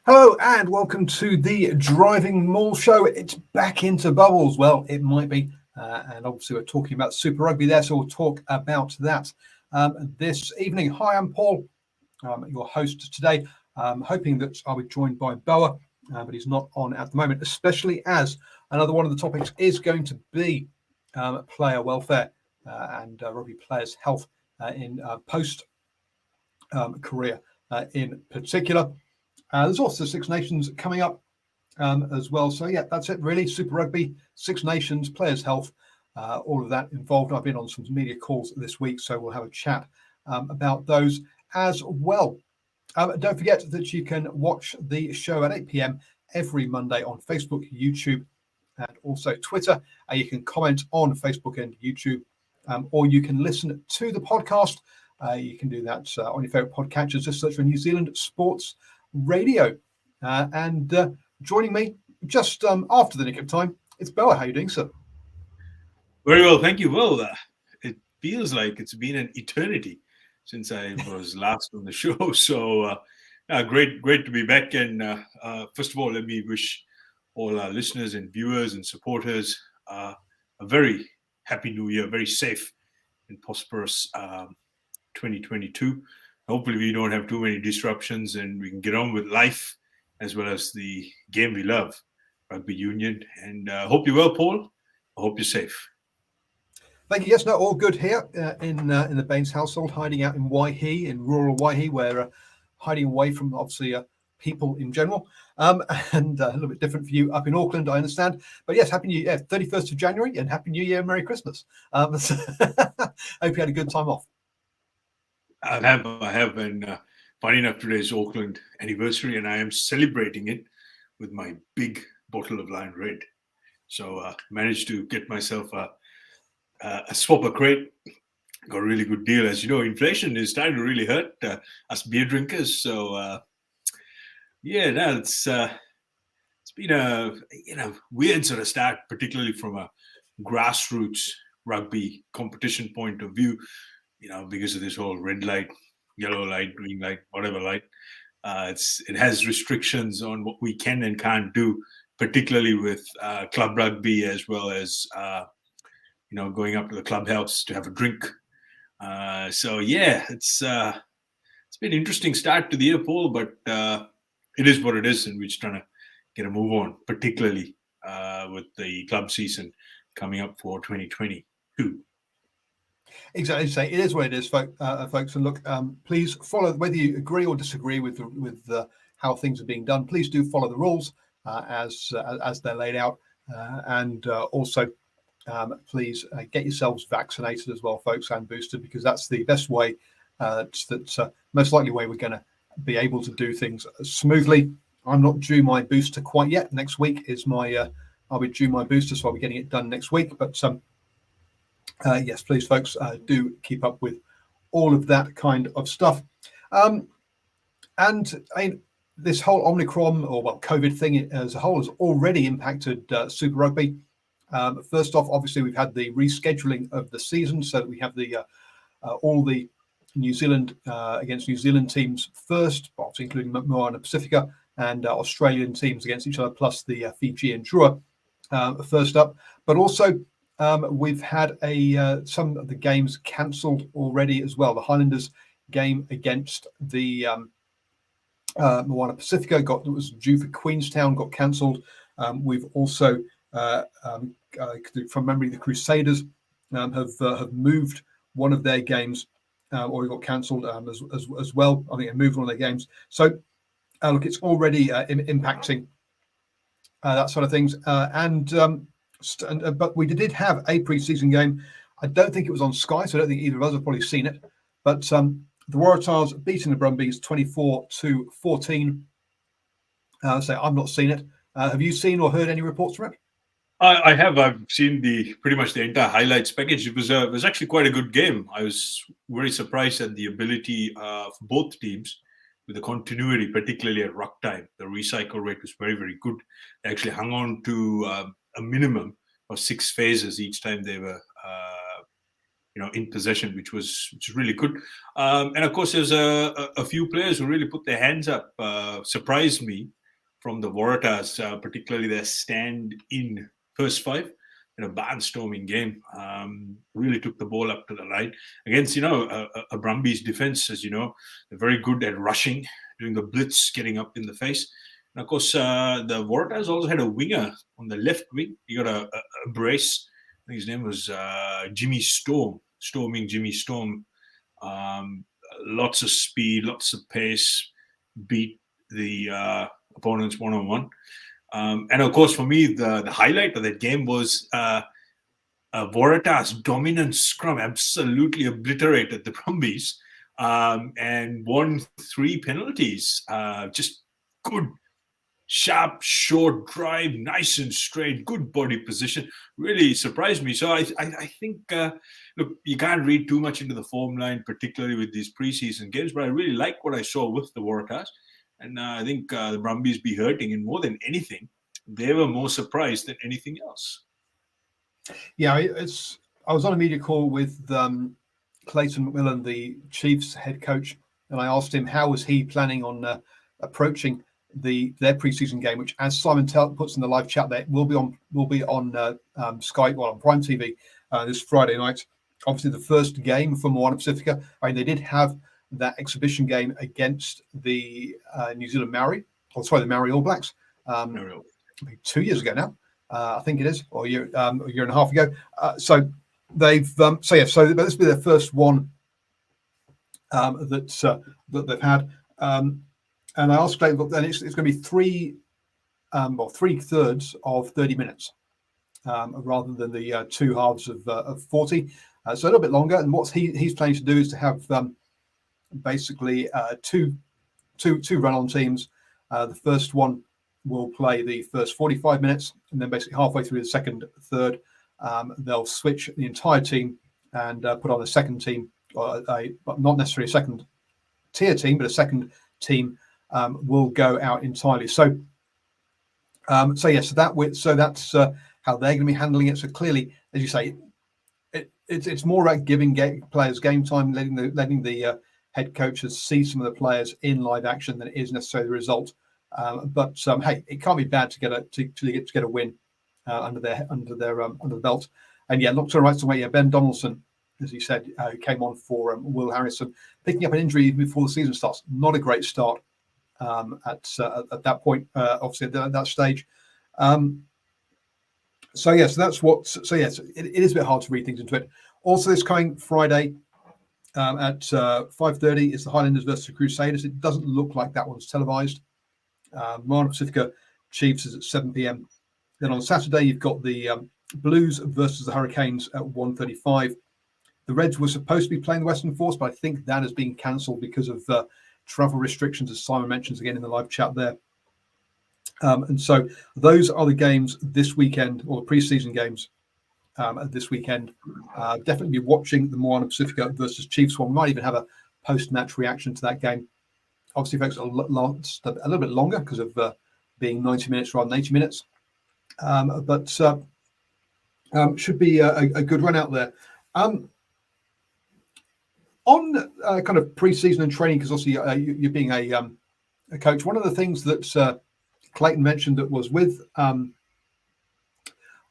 Hello and welcome to the DrivingMaul show. It's back into bubbles. Well, it might be. And obviously we're talking about Super Rugby there, so we'll talk about that this evening. Hi, I'm Paul, your host today. Hoping that I'll be joined by Boa, but he's not on at the moment, especially as another one of the topics is going to be player welfare and rugby players' health in post-career in particular. There's also Six Nations coming up as well. So, yeah, that's it, really. Super Rugby, Six Nations, players' health, all of that involved. I've been on some media calls this week, so we'll have a chat about those as well. Don't forget that you can watch the show at 8 p.m. every Monday on Facebook, YouTube, and also Twitter. You can comment on Facebook and YouTube, or you can listen to the podcast. You can do that on your favourite podcatchers. Just search for New Zealand Sports Radio. And joining me just after the nick of time, it's Boa. How are you doing, sir? Very well, thank you. Well, it feels like it's been an eternity since I was last on the show. So great to be back. And first of all, let me wish all our listeners and viewers and supporters a very happy new year, very safe and prosperous 2022. Hopefully we don't have too many disruptions and we can get on with life as well as the game we love, rugby union. And hope you're well, Paul. I hope you're safe. Thank you. Yes, no, all good here in the Baines household, hiding out in Waihi, in rural Waihi, where hiding away from obviously people in general, and a little bit different for you up in Auckland, I understand. But yes, Happy New Year, 31st of January, and Happy New Year, Merry Christmas. Hope you had a good time off. I have, and funny enough, today is Auckland anniversary, and I am celebrating it with my big bottle of Lion Red. So managed to get myself a swapper crate. Got a really good deal. As you know, inflation is starting to really hurt us beer drinkers. So it's been a weird sort of start, particularly from a grassroots rugby competition point of view. Because of this whole red light, yellow light, green light, whatever light. It has restrictions on what we can and can't do, particularly with club rugby as well as going up to the clubhouse to have a drink. It's been an interesting start to the year, Paul, but it is what it is, and we're just trying to get a move on, particularly with the club season coming up for 2022. Exactly. Say it is what it is, folks. And look, please follow, whether you agree or disagree with how things are being done. Please do follow the rules as they're laid out, and also please get yourselves vaccinated as well, folks, and boosted, because that's the best way. That's most likely way we're going to be able to do things smoothly. I'm not due my booster quite yet. Next week is my I'll be due my booster, so I'll be getting it done next week. But yes, please, folks, do keep up with all of that kind of stuff. And this whole Omicron, or COVID thing as a whole, has already impacted Super Rugby. First off, obviously, we've had the rescheduling of the season, so that we have the all the New Zealand against New Zealand teams first, obviously including Moana Pacifica, and Australian teams against each other, plus the Fiji and Drua first up. But also, we've had some of the games cancelled already as well. The Highlanders game against the Moana Pacifica was due for Queenstown, got cancelled. We've also, from memory, the Crusaders have moved one of their games, or it got cancelled as well. I think they moved one of their games. So look, it's already impacting that sort of things. But we did have a pre-season game. I don't think it was on Sky, so I don't think either of us have probably seen it. But the Waratahs beating the Brumbies 24-14. So I've not seen it. Have you seen or heard any reports from it? I have. I've seen pretty much the entire highlights package. It was actually quite a good game. I was very surprised at the ability of both teams with the continuity, particularly at ruck time. The recycle rate was very, very good. They actually hung on to a minimum of 6 phases each time they were in possession, which was really good. And of course, there's a few players who really put their hands up, surprised me from the Waratahs, particularly their stand in first five in a barnstorming game. Really took the ball up to the line against, a Brumbies defense, as you know. They're very good at rushing, doing the blitz, getting up in the face. And of course, the Waratahs also had a winger on the left wing. You got a brace. I think his name was Jimmy Storm, Storming Jimmy Storm. Lots of speed, lots of pace, beat the opponents one-on-one. And of course, for me, the highlight of that game was Waratah's dominant scrum absolutely obliterated the Brumbies and won 3 penalties. Just good, sharp, short drive, nice and straight, good body position. Really surprised me. So I think, look, you can't read too much into the form line, particularly with these preseason games, but I really like what I saw with the Waratahs. And I think the Brumbies be hurting, and more than anything, they were more surprised than anything else. Yeah, I was on a media call with Clayton McMillan, the Chiefs head coach, and I asked him how was he planning on approaching their preseason game, which, as Simon puts in the live chat, there will be on Sky, on Prime TV this Friday night. Obviously, the first game for Moana Pacifica. I mean, they did have that exhibition game against the New Zealand Maori, the Maori All Blacks, 2 years ago now, I think it is, or a year and a half ago. So they've so this will be their first one that they've had. And I asked Dave, and it's going to be 3/3 of 30 minutes rather than the 2 halves of 40. So a little bit longer. And what he's planning to do is to have basically two run-on teams. The first one will play the first 45 minutes, and then basically halfway through the second third, they'll switch the entire team and put on a second team, but not necessarily a second tier team, but a second team will go out entirely. So that's how they're going to be handling it. So clearly, as you say, it's more about giving players game time, letting the head coaches see some of the players in live action than it is necessarily the result. But hey, it can't be bad to get a win under the belt. And yeah, look to the right away. Yeah, Ben Donaldson, as you said, came on for Will Harrison, picking up an injury even before the season starts. Not a great start at that point, obviously at that stage. So yes, it is a bit hard to read things into it. Also, this coming Friday at 5:30 is the Highlanders versus the Crusaders. It doesn't look like that one's televised. Moana Pacifica Chiefs is at 7 p.m. Then on Saturday, you've got the Blues versus the Hurricanes at 1:35. The Reds were supposed to be playing the Western Force, but I think that has been cancelled because of travel restrictions, as Simon mentions again in the live chat there. And so those are the games this weekend, or the preseason games this weekend. Definitely be watching the Moana Pacifica versus Chiefs one. We might even have a post-match reaction to that game. Obviously, folks, a little bit longer because of being 90 minutes rather than 80 minutes. But should be a good run out there. On kind of pre-season and training, because obviously you're being a coach, one of the things that Clayton mentioned that was with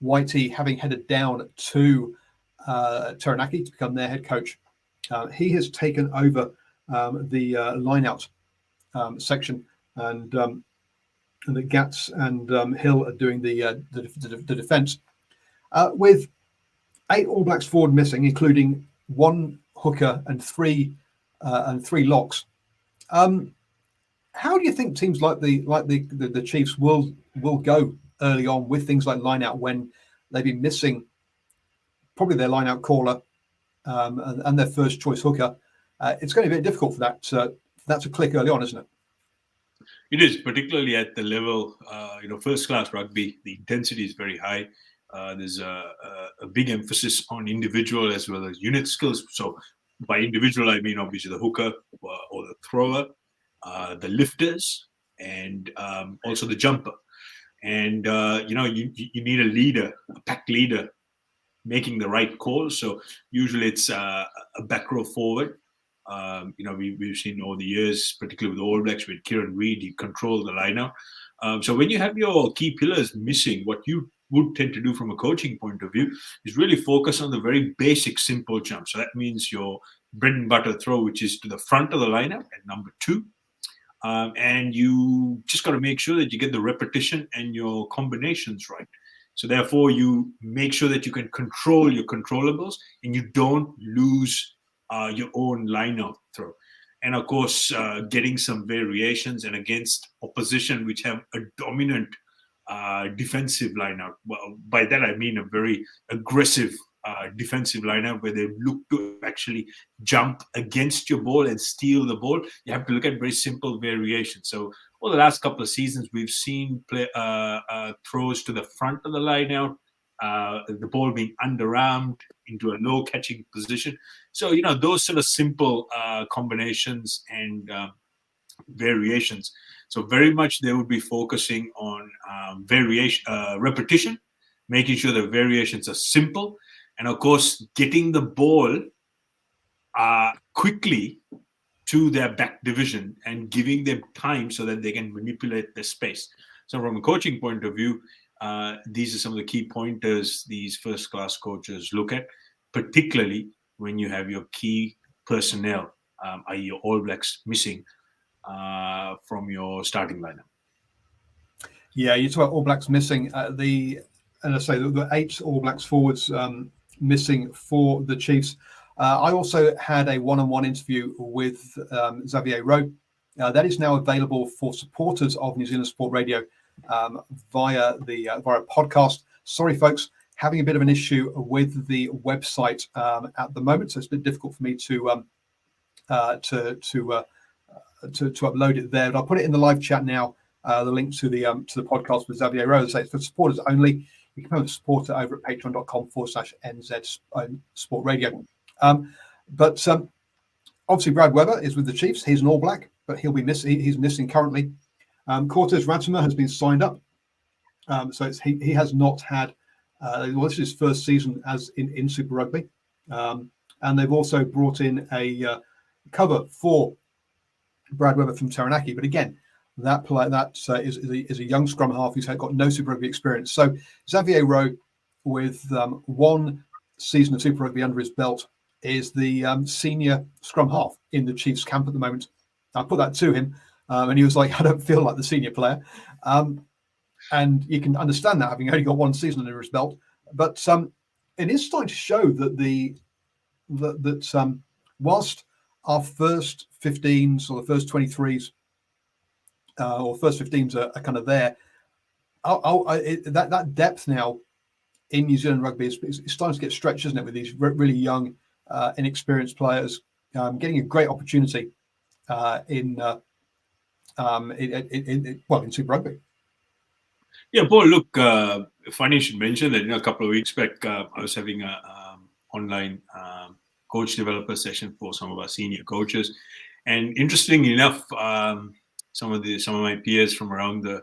Whitey having headed down to Taranaki to become their head coach, he has taken over the line-out section, and the Gats and Hill are doing the defence with 8 All Blacks forward missing, including 1 hooker and 3 locks. How do you think teams like the Chiefs will go early on with things like line out when they've been missing probably their line out caller and their first choice hooker? It's going to be a bit difficult for that to click early on, isn't it? It is, particularly at the level, first class rugby. The intensity is very high. There's a big emphasis on individual as well as unit skills. So by individual, I mean obviously the hooker or the thrower, the lifters, and also the jumper. And you need a leader, a pack leader, making the right call. So usually it's a back row forward. We've seen over the years, particularly with the All Blacks, with Kieran Reid, he controlled the lineup. So when you have your key pillars missing, what you would tend to do from a coaching point of view is really focus on the very basic, simple jump. So that means your bread and butter throw, which is to the front of the lineup at number 2. And you just got to make sure that you get the repetition and your combinations right. So therefore, you make sure that you can control your controllables and you don't lose your own line-out throw. And of course, getting some variations and against opposition which have a dominant defensive lineup. Well, by that I mean a very aggressive defensive lineup where they look to actually jump against your ball and steal the ball. You have to look at very simple variations. So over the last couple of seasons, we've seen throws to the front of the lineout, the ball being underarmed into a low catching position. So, those sort of simple combinations and variations. So very much they would be focusing on repetition, making sure the variations are simple, and of course, getting the ball quickly to their back division and giving them time so that they can manipulate the space. So from a coaching point of view, these are some of the key pointers these first-class coaches look at, particularly when you have your key personnel, i.e. your All Blacks, missing from your starting lineup. Yeah, you talk about All Blacks missing. The 8 All Blacks forwards missing for the Chiefs. I also had a one-on-one interview with Xavier Rowe. That is now available for supporters of New Zealand Sport Radio via a podcast. Sorry, folks, having a bit of an issue with the website at the moment, so it's a bit difficult for me to upload it there. But I'll put it in the live chat now. The link to the podcast with Xavier Rowe. So it's for supporters only. You can become a supporter over at patreon.com/NZ Sport Radio. But obviously Brad Weber is with the Chiefs. He's an All Black, but he'll be missing. He's missing currently. Cortez Ratsuma has been signed up. So he has not had. This is his first season as in Super Rugby, and they've also brought in a cover for Brad Weber from Taranaki. But again, that player is a young scrum half who's got no Super Rugby experience. So Xavier Rowe, with one season of Super Rugby under his belt, is the senior scrum half in the Chiefs camp at the moment. I put that to him, and he was like, "I don't feel like the senior player," and you can understand that, having only got one season under his belt. But it is starting to show that whilst our first 15s or the first 23s or first 15s are kind of there, that depth now in New Zealand rugby is starting to get stretched, isn't it, with these really young, inexperienced players getting a great opportunity in Super Rugby. Yeah, Paul, look, funny you should mention that, a couple of weeks back, I was having a online coach developer session for some of our senior coaches. And interestingly enough, some of my peers from around the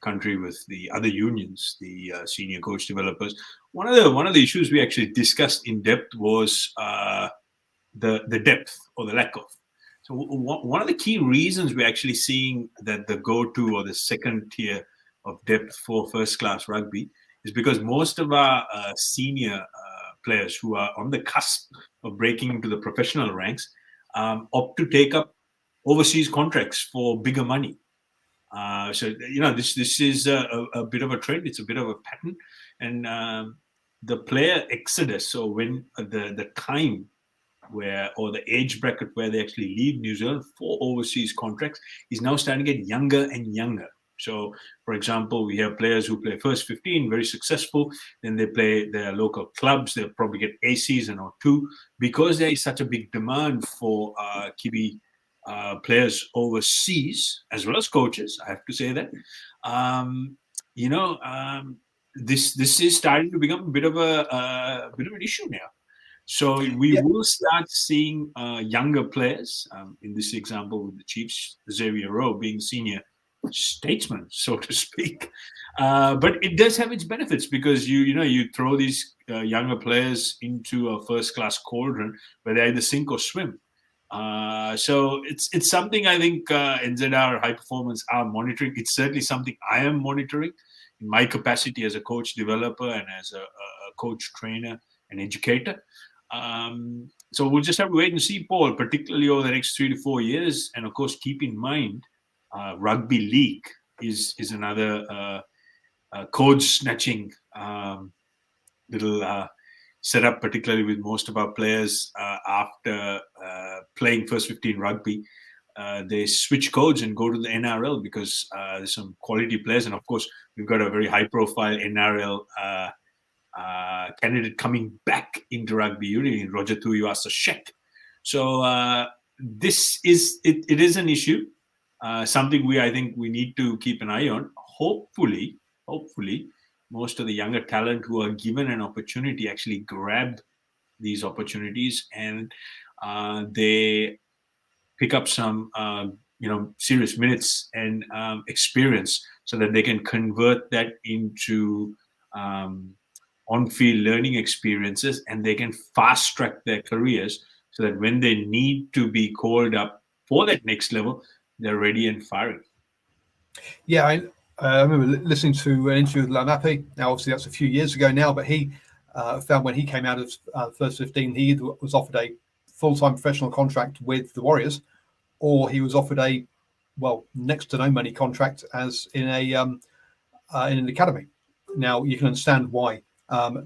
country with the other unions, the senior coach developers, one of the issues we actually discussed in depth was the depth or the lack of. So one of the key reasons we're actually seeing that the go-to or the second tier of depth for first-class rugby is because most of our senior players who are on the cusp of breaking into the professional ranks opt to take up overseas contracts for bigger money. So this is a bit of a trend. It's a bit of a pattern, and the player exodus. So when the time where, or the age bracket where they actually leave New Zealand for overseas contracts is now starting to get younger and younger. So, for example, we have players who play first 15, very successful. Then they play their local clubs. They'll probably get a season or two because there is such a big demand for Kiwi players overseas, as well as coaches. I have to say that. This is starting to become a bit of an issue now. So we will start seeing younger players. In this example with the Chiefs, Xavier Rowe being senior statesman, so to speak. But it does have its benefits because you throw these younger players into a first class cauldron where they either sink or swim. So it's something I think NZR High Performance are monitoring. It's certainly something I am monitoring in my capacity as a coach developer and as a coach trainer and educator. So we'll just have to wait and see, Paul, particularly over the next 3 to 4 years. And of course, keep in mind, rugby league is another code snatching little setup, particularly with most of our players after playing first 15 rugby. They switch codes and go to the NRL because there's some quality players. And of course, we've got a very high profile NRL candidate coming back into rugby union, Roger Tuivasa-Sheck. So this is it is an issue, something I think we need to keep an eye on. Hopefully, most of the younger talent who are given an opportunity actually grab these opportunities and they pick up some serious minutes and experience so that they can convert that into on-field learning experiences, and they can fast-track their careers so that when they need to be called up for that next level, they're ready and firing. Yeah, I remember listening to an interview with Lamapi. Now, obviously, that's a few years ago now, but he found when he came out of first 15, he either was offered a full-time professional contract with the Warriors, or he was offered a next to no money contract as in an academy. Now, you can understand why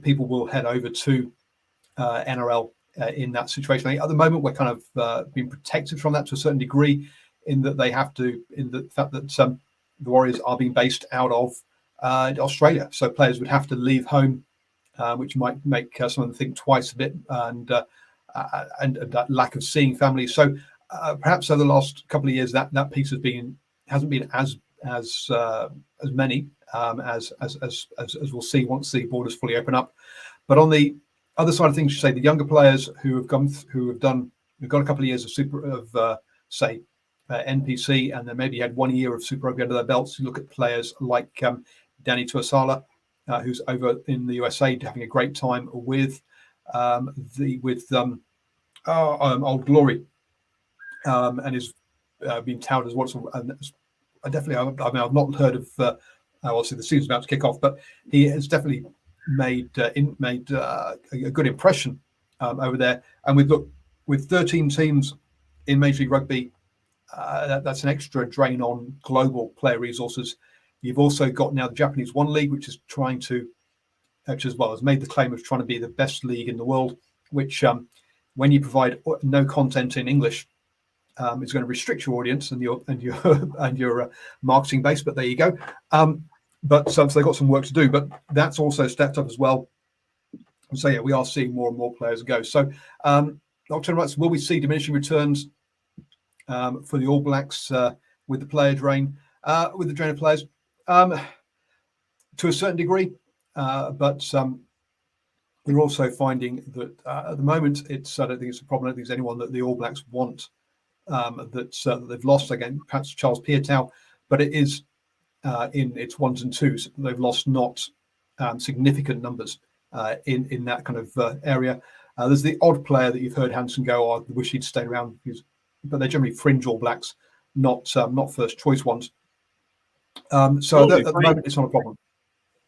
people will head over to NRL in that situation. At the moment, we're kind of being protected from that to a certain degree, in that they have to, in the fact that the Warriors are being based out of Australia, so players would have to leave home, which might make some of them think twice a bit, and that lack of seeing family. So perhaps over the last couple of years, that piece hasn't been as many as we'll see once the borders fully open up. But on the other side of things, you say the younger players who have got a couple of years of say NPC, and then maybe had 1 year of Super Rugby under their belts. You look at players like Danny Tuasala, who's over in the USA having a great time with Old Glory, and is being touted as what's. I've not heard of. Obviously, the season's about to kick off, but he has definitely made a good impression over there. And with 13 teams in Major League Rugby, that's an extra drain on global player resources. You've also got now the Japanese One League, which is has made the claim of trying to be the best league in the world, which when you provide no content in English, is going to restrict your audience and your marketing base. But there you go. So they've got some work to do. But that's also stepped up as well. So yeah, we are seeing more and more players go. So Dr. Wright, will we see diminishing returns for the All Blacks with the player drain, with the drain of players? To a certain degree, but we're also finding that at the moment, I don't think it's a problem. I don't think there's anyone that the All Blacks want that they've lost. Again, perhaps Charles Piatow, but it is in its ones and twos. They've lost not significant numbers in that kind of area. There's the odd player that you've heard Hansen go, I wish he'd stayed around, but they're generally fringe All Blacks, not first choice ones. So at the moment, it's not a problem.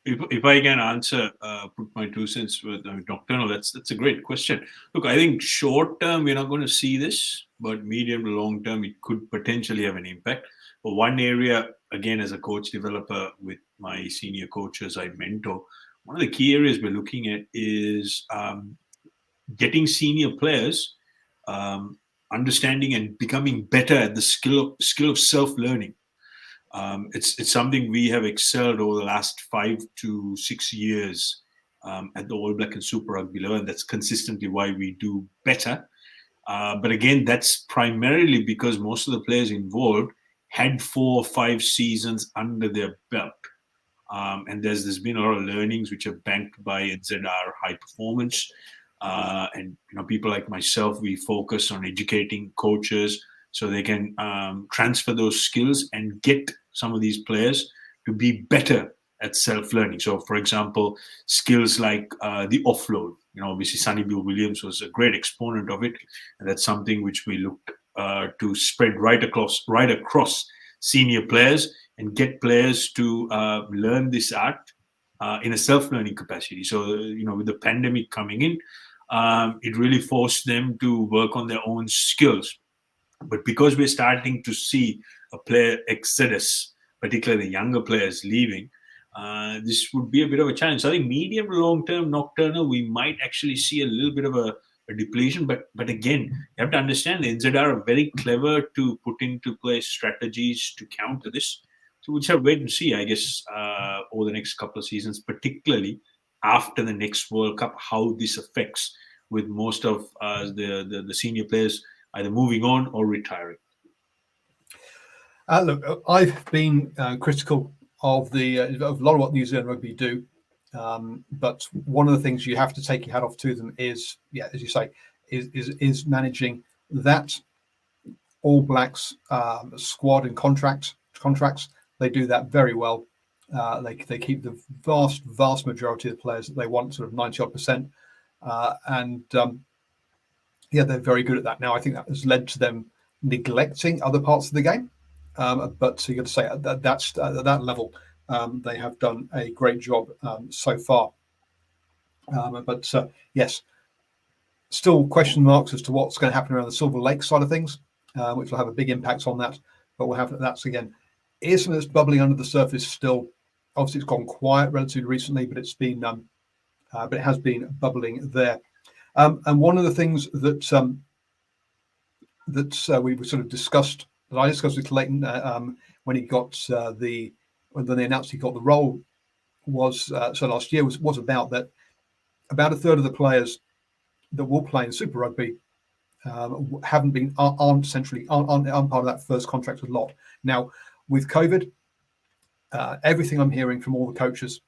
If I can answer, put my 2 cents with Dr. No, that's a great question. Look, I think short term, we're not going to see this, but medium to long term, it could potentially have an impact. But one area, again, as a coach developer with my senior coaches I mentor, one of the key areas we're looking at is getting senior players understanding and becoming better at the skill of self-learning. It's something we have excelled over the last 5 to 6 years at the All Black and Super Rugby level, and that's consistently why we do better. But again, that's primarily because most of the players involved had 4 or 5 seasons under their belt. And there's been a lot of learnings which are banked by NZR High Performance. And people like myself, we focus on educating coaches so they can transfer those skills and get some of these players to be better at self-learning. So, for example, skills like the offload. Obviously, Sonny Bill Williams was a great exponent of it, and that's something which we looked to spread right across senior players and get players to learn this art in a self-learning capacity. So, with the pandemic coming in, it really forced them to work on their own skills. But because we're starting to see a player exodus, particularly the younger players leaving, this would be a bit of a challenge. So I think medium to long term, nocturnal, we might actually see a little bit of a depletion. But again, you have to understand the NZR are very clever to put into place strategies to counter this. So we'll just have to wait and see, I guess, over the next couple of seasons, particularly after the next World Cup, how this affects with most of the senior players either moving on or retiring. Look, I've been critical of a lot of what New Zealand Rugby do, but one of the things you have to take your hat off to them is, as you say, is managing that All Blacks squad and contracts. They do that very well. They keep the vast majority of the players that they want, sort of 90-odd%, and they're very good at that. Now, I think that has led to them neglecting other parts of the game. But you got to say at that level, they have done a great job so far. But yes, still question marks as to what's going to happen around the Silver Lake side of things, which will have a big impact on that. But we'll have that's again is something that's bubbling under the surface still. Obviously, it's gone quiet relatively recently, but it has been bubbling there. And one of the things that we sort of discussed. That I discussed with Clayton when he got when they announced he got the role was last year was about that. About a third of the players that will play in Super Rugby aren't part of that first contracted lot. Now, with COVID, everything I'm hearing from all the coaches,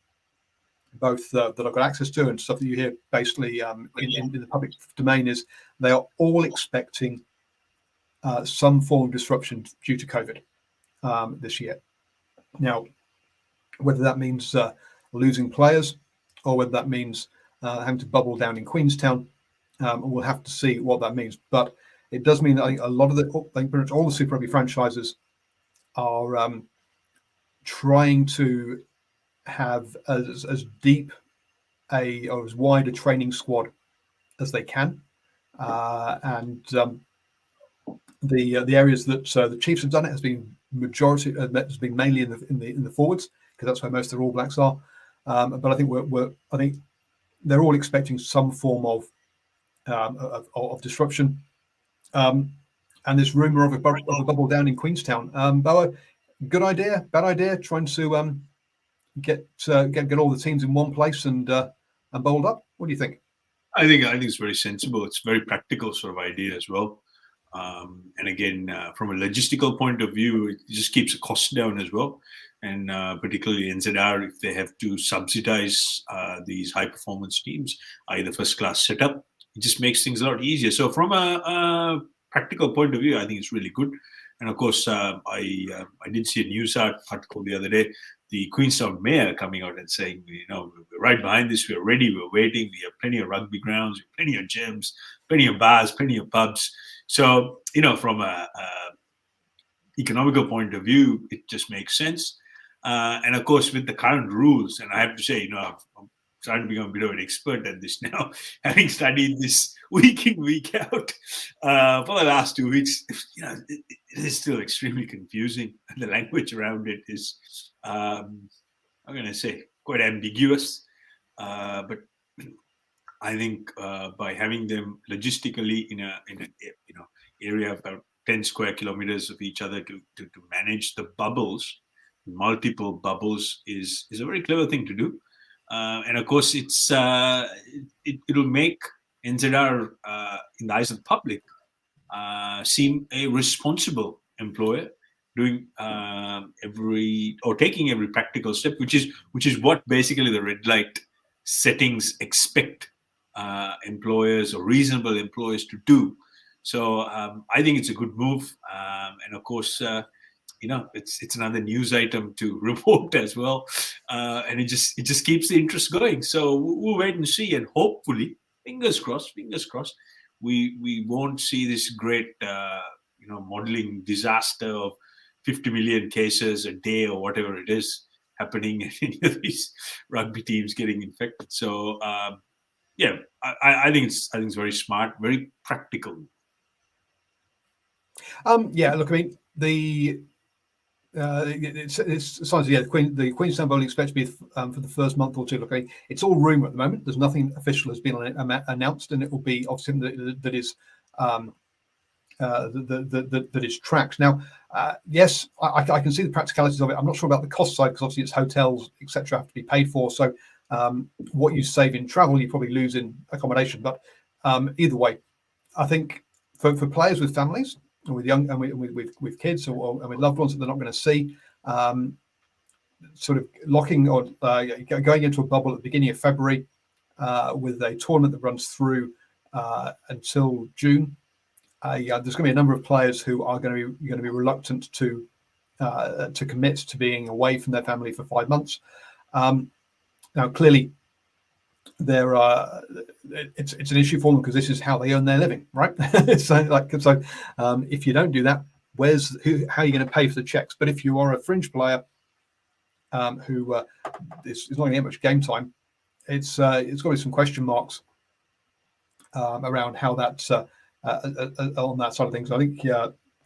both that I've got access to and stuff that you hear basically in the public domain, is they are all expecting some form of disruption due to COVID this year. Now, whether that means losing players or whether that means having to bubble down in Queenstown, we'll have to see what that means. But it does mean that I think a lot of pretty much all the Super Rugby franchises are trying to have as deep or as wide a training squad as they can, and the areas that the Chiefs have done it has been mainly in the forwards, because that's where most of the All Blacks are. But I think I think they're all expecting some form of disruption. And this rumor of a bubble down in Queenstown. Boa, good idea, bad idea? Trying to get all the teams in one place and bowled up. What do you think? I think it's very sensible. It's a very practical sort of idea as well. And again, from a logistical point of view, it just keeps the cost down as well. And particularly NZR, if they have to subsidize these high performance teams, either first class setup, it just makes things a lot easier. So from a practical point of view, I think it's really good. And of course, I did see a news article the other day, the Queenstown mayor coming out and saying, we're right behind this, we're ready, we're waiting, we have plenty of rugby grounds, plenty of gyms, plenty of bars, plenty of pubs. So, from a economical point of view, it just makes sense. And of course, with the current rules, and I have to say, I'm starting to become a bit of an expert at this now, having studied this week in, week out for the last 2 weeks. It is still extremely confusing, and the language around it is, I'm going to say, quite ambiguous. But I think by having them logistically in a area of about 10 square kilometers of each other to manage the bubbles, multiple bubbles, is a very clever thing to do. And of course, it'll make NZR in the eyes of the public seem a responsible employer, doing taking every practical step, which is what basically the red light settings expect employers or reasonable employers to do. So I think it's a good move, and of course, it's another news item to report as well, and it just keeps the interest going. So we'll wait and see, and hopefully, fingers crossed, we won't see this great modeling disaster of 50 million cases a day or whatever it is happening in any of these rugby teams getting infected. So yeah, I think it's very smart, very practical. Yeah, look, I mean, it's signs. Yeah, the Queenstown Bowl expected to be for the first month or two. Look, I mean, it's all rumor at the moment. There's nothing official has been announced, and it will be obviously that is that is tracked. Now, yes, I can see the practicalities of it. I'm not sure about the cost side because obviously it's hotels, etc., have to be paid for. So what you save in travel, you probably lose in accommodation. But either way, I think for players with families, with young and with kids or with loved ones that they're not going to see, sort of locking or going into a bubble at the beginning of February with a tournament that runs through until June. There's going to be a number of players who are going to be reluctant to commit to being away from their family for 5 months. Now, clearly, it's an issue for them because this is how they earn their living, right? so if you don't do that, how are you going to pay for the checks? But if you are a fringe player who is not going to get much game time, it's got to be some question marks around how that's on that side of things. I think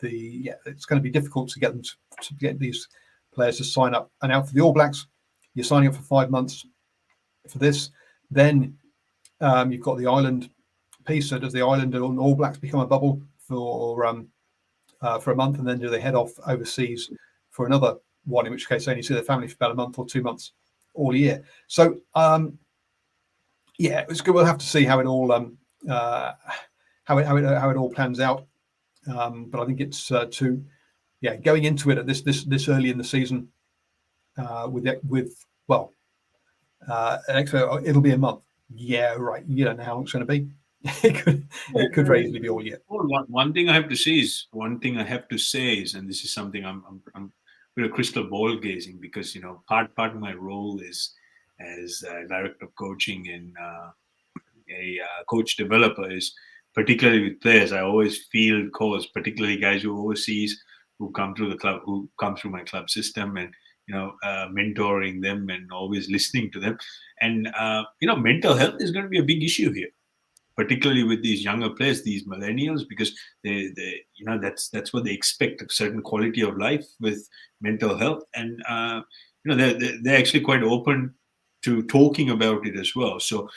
it's going to be difficult to get them to get these players to sign up. And out for the All Blacks, you're signing up for 5 months for this. Then you've got the island piece. So does the island and All Blacks become a bubble for a month, and then do they head off overseas for another one? In which case, they only see their family for about a month or 2 months all year. So it's good. We'll have to see how it all how it all plans out. But I think it's going into it at this early in the season it'll be a month. Yeah, right. You don't know how long it's going to be. it could very easily be all year. One thing I have to say is, and this is something I'm with a crystal ball gazing, because part of my role is as director of coaching and a coach developer is, particularly with players, I always field calls, particularly guys who are overseas, who come through the club, who come through my club system, and mentoring them and always listening to them. And mental health is going to be a big issue here, particularly with these younger players, these millennials, because they that's what they expect, a certain quality of life with mental health, and they're actually quite open to talking about it as well. So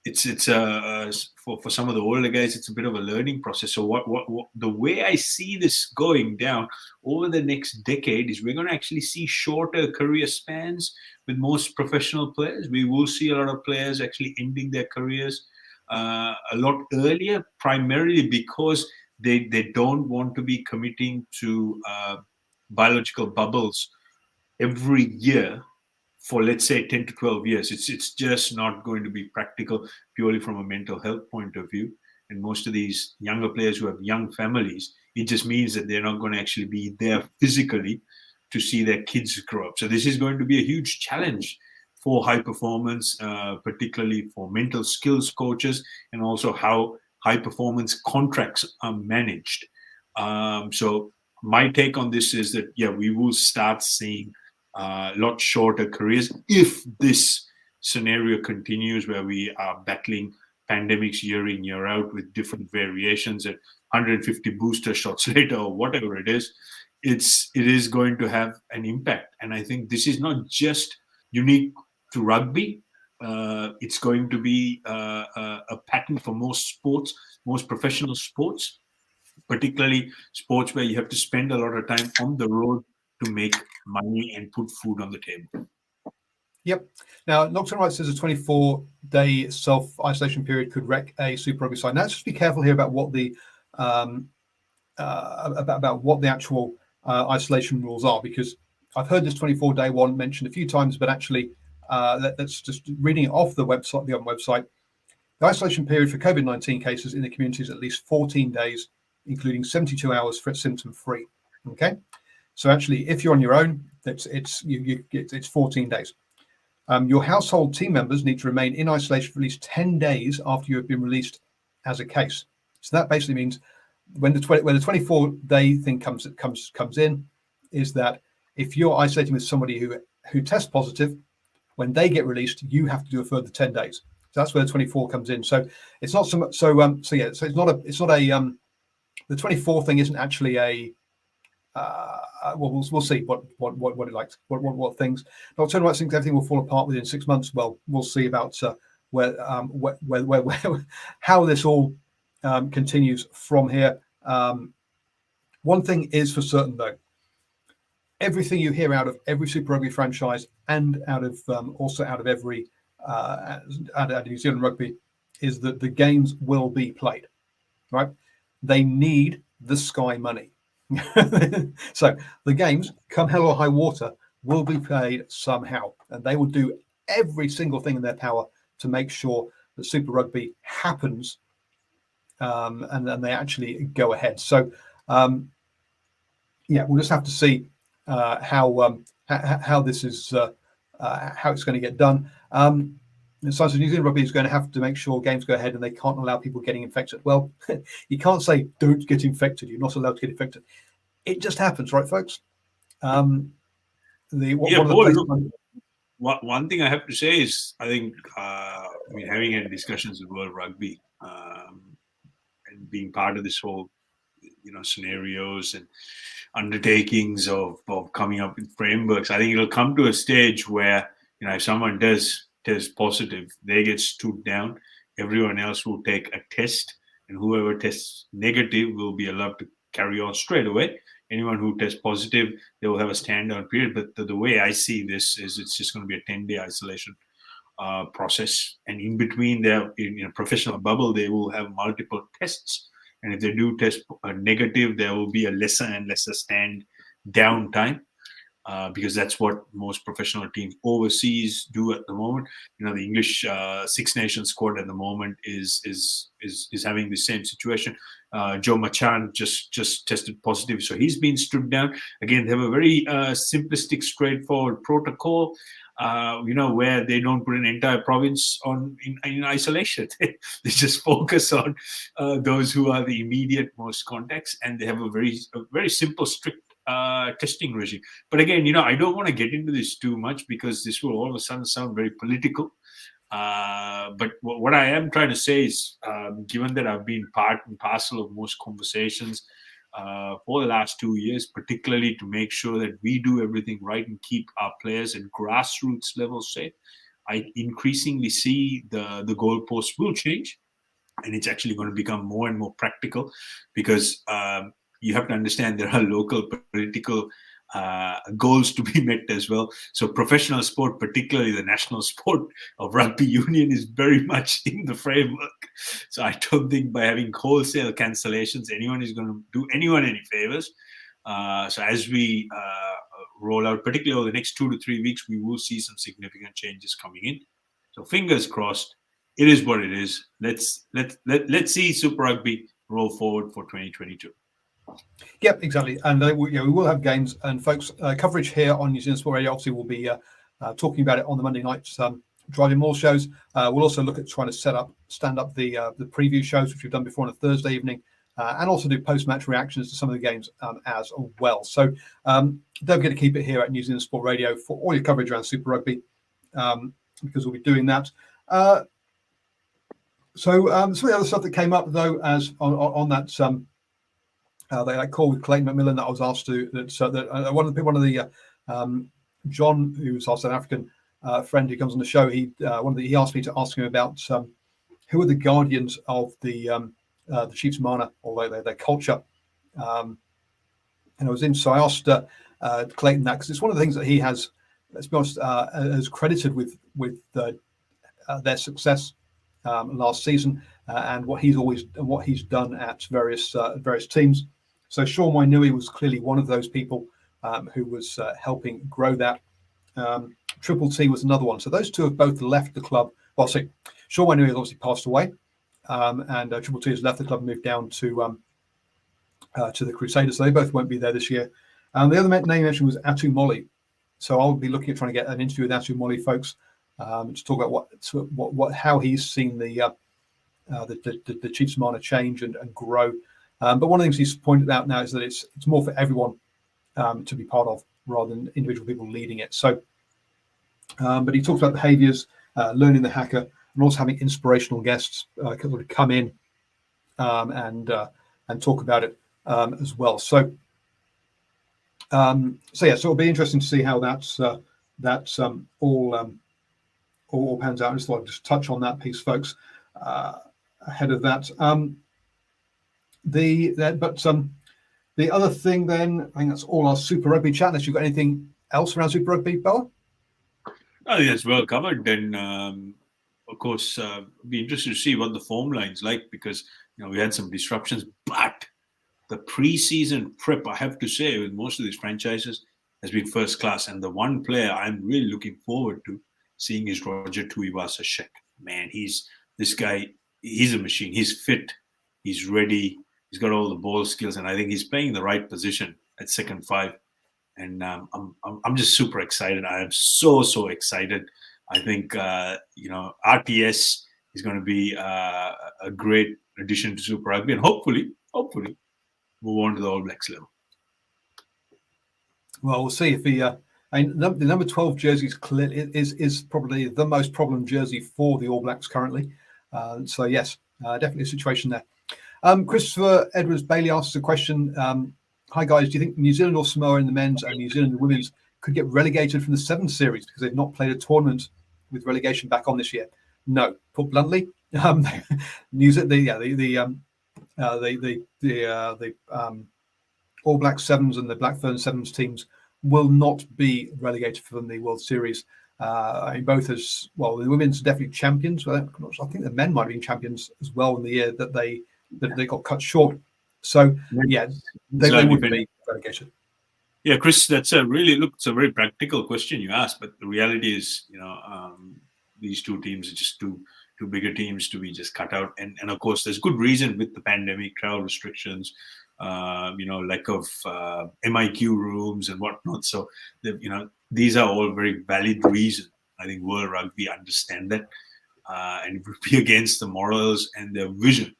it's for some of the older guys, it's a bit of a learning process. So what the way I see this going down over the next decade is we're going to actually see shorter career spans with most professional players. We will see a lot of players actually ending their careers a lot earlier, primarily because they don't want to be committing to biological bubbles every year for, let's say, 10 to 12 years. It's just not going to be practical purely from a mental health point of view. And most of these younger players who have young families, it just means that they're not going to actually be there physically to see their kids grow up. So this is going to be a huge challenge for high performance, particularly for mental skills coaches, and also how high performance contracts are managed. So my take on this is that, we will start seeing a lot shorter careers if this scenario continues, where we are battling pandemics year in, year out with different variations at 150 booster shots later or whatever it is. It is going to have an impact. And I think this is not just unique to rugby. It's going to be a pattern for most sports, most professional sports, particularly sports where you have to spend a lot of time on the road to make money and put food on the table. Yep. Now, Nocturne Right says a 24-day self-isolation period could wreck a Super Rugby side. Now, let's just be careful here about what the actual isolation rules are, because I've heard this 24-day one mentioned a few times, but actually, that's just reading it off the website. The isolation period for COVID-19 cases in the community is at least 14 days, including 72 hours for symptom-free. Okay. So actually, if you're on your own, it's 14 days. Your household team members need to remain in isolation for at least 10 days after you have been released as a case. So that basically means when the 24-day thing comes in, is that if you're isolating with somebody who tests positive, when they get released, you have to do a further 10 days. So that's where the 24 comes in. So it's not so much. So it's not a the 24 thing isn't actually a. Well, we'll see what it likes, what things. Not turn around thinks everything will fall apart within 6 months. Well, we'll see about where how this all continues from here. One thing is for certain, though. Everything you hear out of every Super Rugby franchise and out of also out of every out of New Zealand rugby is that the games will be played, right? They need the Sky money. So the games, come hell or high water, will be played somehow, and they will do every single thing in their power to make sure that Super Rugby happens, and they actually go ahead. So yeah, we'll just have to see how this is how it's going to get done. So New Zealand Rugby is going to have to make sure games go ahead, and they can't allow people getting infected. Well, you can't say don't get infected. You're not allowed to get infected. It just happens, right, folks? One thing I have to say is I think having had discussions with World Rugby and being part of this whole scenarios and undertakings of coming up with frameworks, I think it'll come to a stage where if someone does test positive, they get stood down. Everyone else will take a test, and whoever tests negative will be allowed to carry on straight away. Anyone who tests positive, they will have a stand-down period. But the way I see this is it's just going to be a 10-day isolation process. And in between, in a professional bubble, they will have multiple tests. And if they do test negative, there will be a lesser and lesser stand-down time. Because that's what most professional teams overseas do at the moment. The English Six Nations squad at the moment is having the same situation. Joe Machan just tested positive, so he's been stood down. Again, they have a very simplistic, straightforward protocol. Where they don't put an entire province in isolation. They just focus on those who are the immediate most contacts, and they have a very simple, strict testing regime. But again, I don't want to get into this too much because this will all of a sudden sound very political. But what I am trying to say is, given that I've been part and parcel of most conversations for the last 2 years, particularly to make sure that we do everything right and keep our players at grassroots level safe, I increasingly see the goalposts will change, and it's actually going to become more and more practical because you have to understand there are local political goals to be met as well. So professional sport, particularly the national sport of rugby union, is very much in the framework. So I don't think by having wholesale cancellations, anyone is going to do anyone any favors. So as we roll out, particularly over the next 2 to 3 weeks, we will see some significant changes coming in. So fingers crossed. It is what it is. Let's see Super Rugby roll forward for 2022. Yep, exactly. And we will have games, and folks, coverage here on New Zealand Sport Radio obviously will be talking about it on the Monday night DrivingMaul shows. We'll also look at trying to stand up the preview shows, which we've done before on a Thursday evening, and also do post-match reactions to some of the games as well. So don't forget to keep it here at New Zealand Sport Radio for all your coverage around Super Rugby, because we'll be doing that. So some of the other stuff that came up, though, as on that that call with Clayton McMillan that I was asked to, one of the John, who's our South African friend who comes on the show, he asked me to ask him about who are the guardians of the Chiefs Mana, or their culture, and I was in. So I asked Clayton that because it's one of the things that he has, let's be honest, has credited with their success last season, and what he's done at various teams. So Sean Wainui was clearly one of those people who was helping grow that. Triple T was another one. So those two have both left the club. Well, see, Sean Wainui has obviously passed away, and Triple T has left the club and moved down to the Crusaders. So they both won't be there this year. The other name mentioned was Atu Molly. So I'll be looking at trying to get an interview with Atu Molly, folks, to talk about how he's seen the Chiefs minor change and grow. But one of the things he's pointed out now is that it's more for everyone to be part of rather than individual people leading it. So, but he talks about behaviors, learning the hacker, and also having inspirational guests come in and talk about it as well. So it'll be interesting to see how that's all pans out. I just thought I'd just touch on that piece, folks, ahead of that. The other thing, then, I think that's all our Super Rugby chat. Unless you've got anything else around Super Rugby, Bella? I think that's well covered. Then, of course, be interested to see what the form line's like, because we had some disruptions, but the preseason prep, I have to say, with most of these franchises, has been first class. And the one player I'm really looking forward to seeing is Roger Tuivasa-Sheck. Man, this guy. He's a machine. He's fit. He's ready. He's got all the ball skills, and I think he's playing the right position at second five. And I'm just super excited. I am so excited. I think RTS is going to be a great addition to Super Rugby, and hopefully move on to the All Blacks level. Well, we'll see if the number 12 jersey is probably the most problem jersey for the All Blacks currently. So yes, definitely a situation there. Christopher Edwards Bailey asks a question. Hi guys, do you think New Zealand or Samoa in the men's and New Zealand in the women's could get relegated from the Sevens series because they've not played a tournament with relegation back on this year? No, put bluntly, New Zealand, the All Black Sevens and the Blackburn Sevens teams will not be relegated from the World Series. Both as well, the women's are definitely champions. I think the men might have been champions as well in the year that they got cut short. So yeah, they wouldn't be relegated. Yeah, Chris, that's a very practical question you asked, but the reality is, these two teams are just two bigger teams to be just cut out, and of course, there's good reason with the pandemic, travel restrictions, lack of MIQ rooms and whatnot. So, these are all very valid reasons. I think World Rugby understand that, and it would be against the morals and their vision.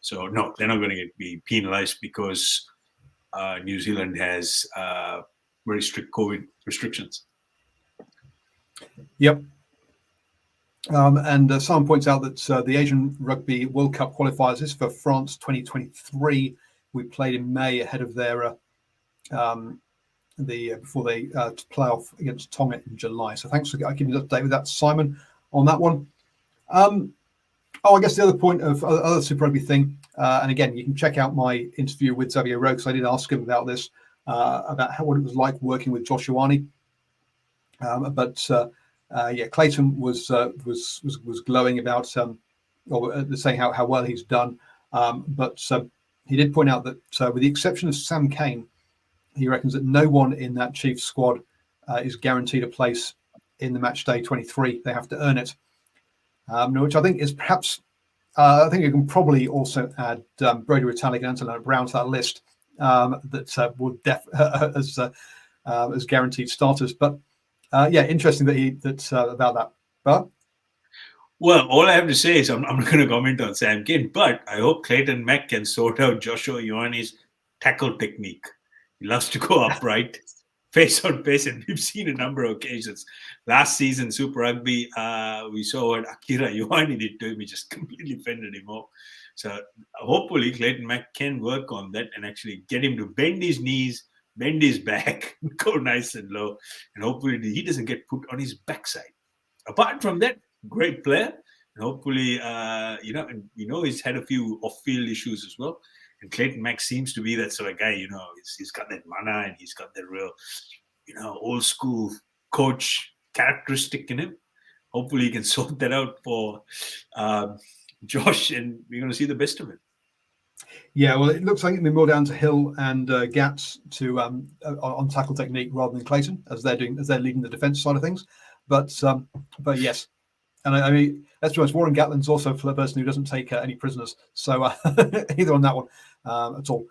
So no, they're not going to be penalized because New Zealand has very strict COVID restrictions. Yep. And someone points out that the Asian Rugby World Cup qualifiers is for France 2023. We played in May ahead of their before they play off against Tonga in July. So thanks for giving me an update with that, Simon, on that one. I guess the other point of other Super Rugby thing, and again, you can check out my interview with Xavier Rowe, because I did ask him about this, about what it was like working with Josh Ioane. Clayton was glowing about saying how well he's done, but he did point out that with the exception of Sam Cane, he reckons that no one in that Chiefs squad is guaranteed a place in the match day 23. They have to earn it, which I think is perhaps. I think you can probably also add Brody Retallick and Anton Brown to that list that would as guaranteed starters. But interesting about that. But well, all I have to say is I'm not going to comment on Sam Cane, but I hope Clayton Mack can sort out Joshua Ioane's tackle technique. He loves to go upright, face on face, and we've seen a number of occasions. Last season, Super Rugby, we saw what Akira Ioane did to him. He just completely fended him off. So hopefully Clayton Mack can work on that and actually get him to bend his knees, bend his back, go nice and low, and hopefully he doesn't get put on his backside. Apart from that, great player, and hopefully, he's had a few off-field issues as well. And Clayton Mack seems to be that sort of guy, he's got that mana and he's got that real, old school coach characteristic in him. Hopefully he can sort that out for Josh, and we're going to see the best of it. Yeah, well, it looks like it'll be more down to Hill and Gats to on tackle technique rather than Clayton, as they're leading the defence side of things. But yes, and I mean, let's be honest, Warren Gatland's also a person who doesn't take any prisoners. So either on that one at all.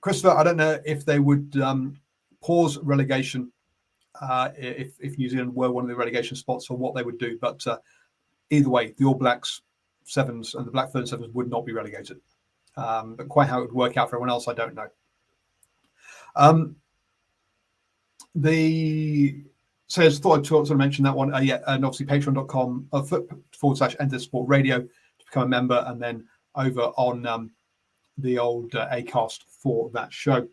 Christopher, I don't know if they would pause relegation if New Zealand were one of the relegation spots, or what they would do. But either way, the All Blacks Sevens and the Black Ferns Sevens would not be relegated. But quite how it would work out for everyone else, I don't know. So I just thought I'd sort of mention that one. And obviously patreon.com /Enter Sport Radio to become a member, and then over on the old Acast for that show.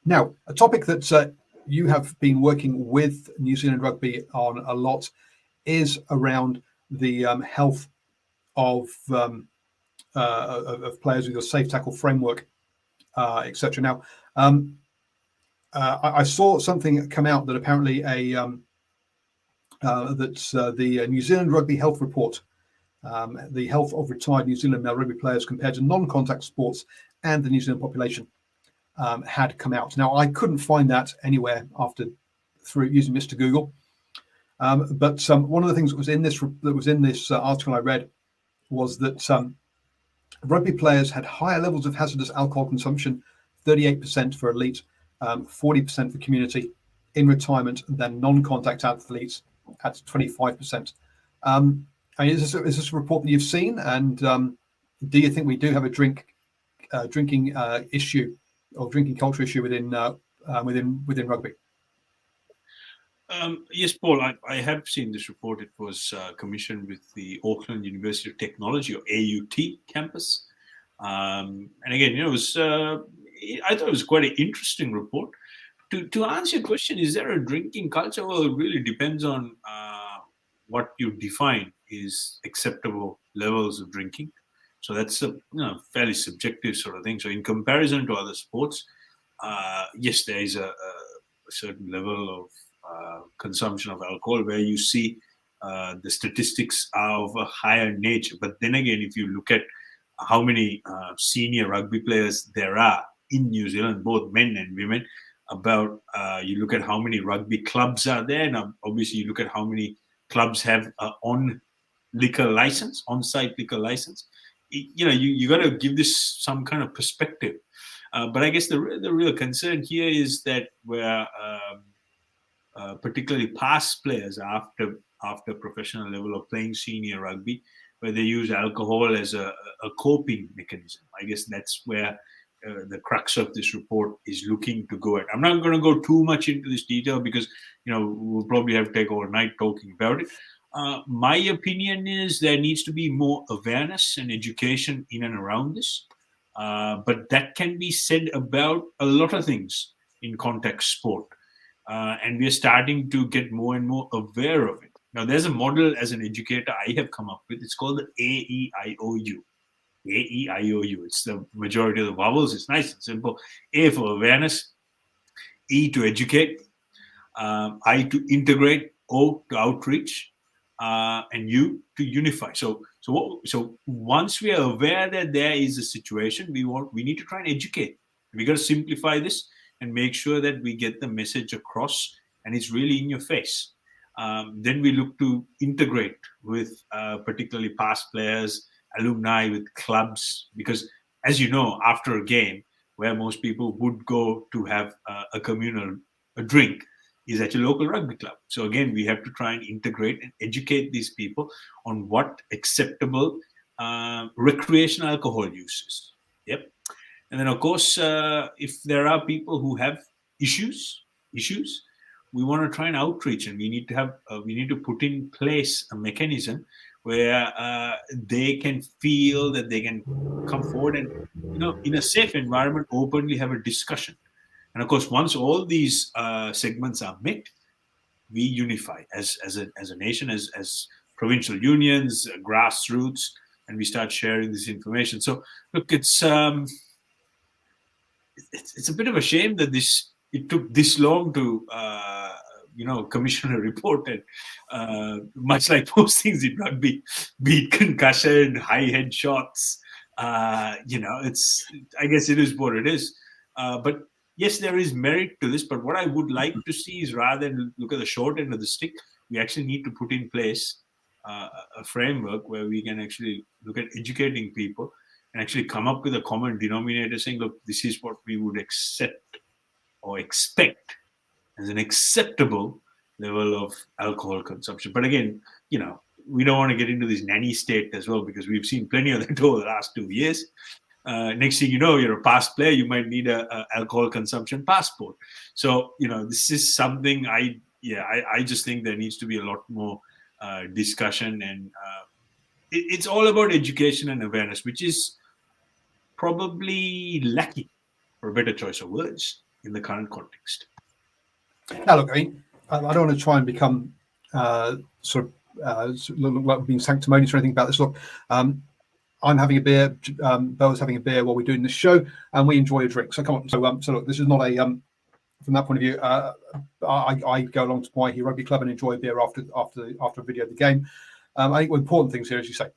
Now, a topic that you have been working with New Zealand Rugby on a lot is around the health of players with your safe tackle framework, etc. Now, I saw something come out that apparently that's the New Zealand Rugby Health Report, the health of retired New Zealand male rugby players compared to non-contact sports and the New Zealand population, had come out. Now, I couldn't find that anywhere through using Mr. Google, but one of the things that was in this article I read was that rugby players had higher levels of hazardous alcohol consumption, 38% for elite, 40% for community in retirement, than non-contact athletes at 25%. Is this a report that you've seen? And do you think we do have a drinking issue or drinking culture issue within rugby? Yes, Paul, I have seen this report. It was commissioned with the Auckland University of Technology, or AUT campus. And again, it was, I thought it was quite an interesting report. To answer your question, is there a drinking culture? Well, it really depends on what you define is acceptable levels of drinking. So that's a fairly subjective sort of thing. So in comparison to other sports, yes, there is a certain level of consumption of alcohol where you see the statistics are of a higher nature. But then again, if you look at how many senior rugby players there are in New Zealand, both men and women, you look at how many rugby clubs are there. Now, obviously, you look at how many clubs have on-site liquor license. You got to give this some kind of perspective. But I guess the real concern here is that where particularly past players after professional level of playing senior rugby, where they use alcohol as a coping mechanism. I guess that's where the crux of this report is looking to go at. I'm not going to go too much into this detail because we'll probably have to take all night talking about it. My opinion is there needs to be more awareness and education in and around this. But that can be said about a lot of things in contact sport. And we are starting to get more and more aware of it. Now, there's a model as an educator I have come up with. It's called the AEIOU. AEIOU. It's the majority of the vowels. It's nice and simple. A for awareness, E to educate, I to integrate, O to outreach, and U to unify. So once we are aware that there is a situation, we need to try and educate. We got to simplify this and make sure that we get the message across and it's really in your face. Then we look to integrate with particularly past players, alumni, with clubs, because as you know, after a game where most people would go to have a communal drink is at your local rugby club. So again, we have to try and integrate and educate these people on what acceptable recreational alcohol use is. Yep. And then, of course, if there are people who have issues, we want to try and outreach, and we need to put in place a mechanism where they can feel that they can come forward and, in a safe environment, openly have a discussion. And of course, once all these segments are met, we unify as a nation, as provincial unions, grassroots, and we start sharing this information. So, look, it's a bit of a shame that it took this long to commission a report, and much like most things in rugby, be it concussion, high head shots, I guess it is what it is. But yes, there is merit to this. But what I would like to see is, rather than look at the short end of the stick, we actually need to put in place a framework where we can actually look at educating people and actually come up with a common denominator saying, look, this is what we would accept or expect as an acceptable level of alcohol consumption. But again, we don't want to get into this nanny state as well, because we've seen plenty of that over the last 2 years. Next thing you know, you're a past player, you might need a alcohol consumption passport. So, this is something I just think there needs to be a lot more discussion, and it's all about education and awareness, which is probably lacking, for a better choice of words, in the current context. Now, look, I mean, I don't want to try and become sort of look like being sanctimonious or anything about this. Look, I'm having a beer, Bella's having a beer while we're doing this show, and we enjoy a drink. So come on. So look, this is not a from that point of view. I go along to my Rugby Club and enjoy a beer after a video of the game. I think the important things here, as you say,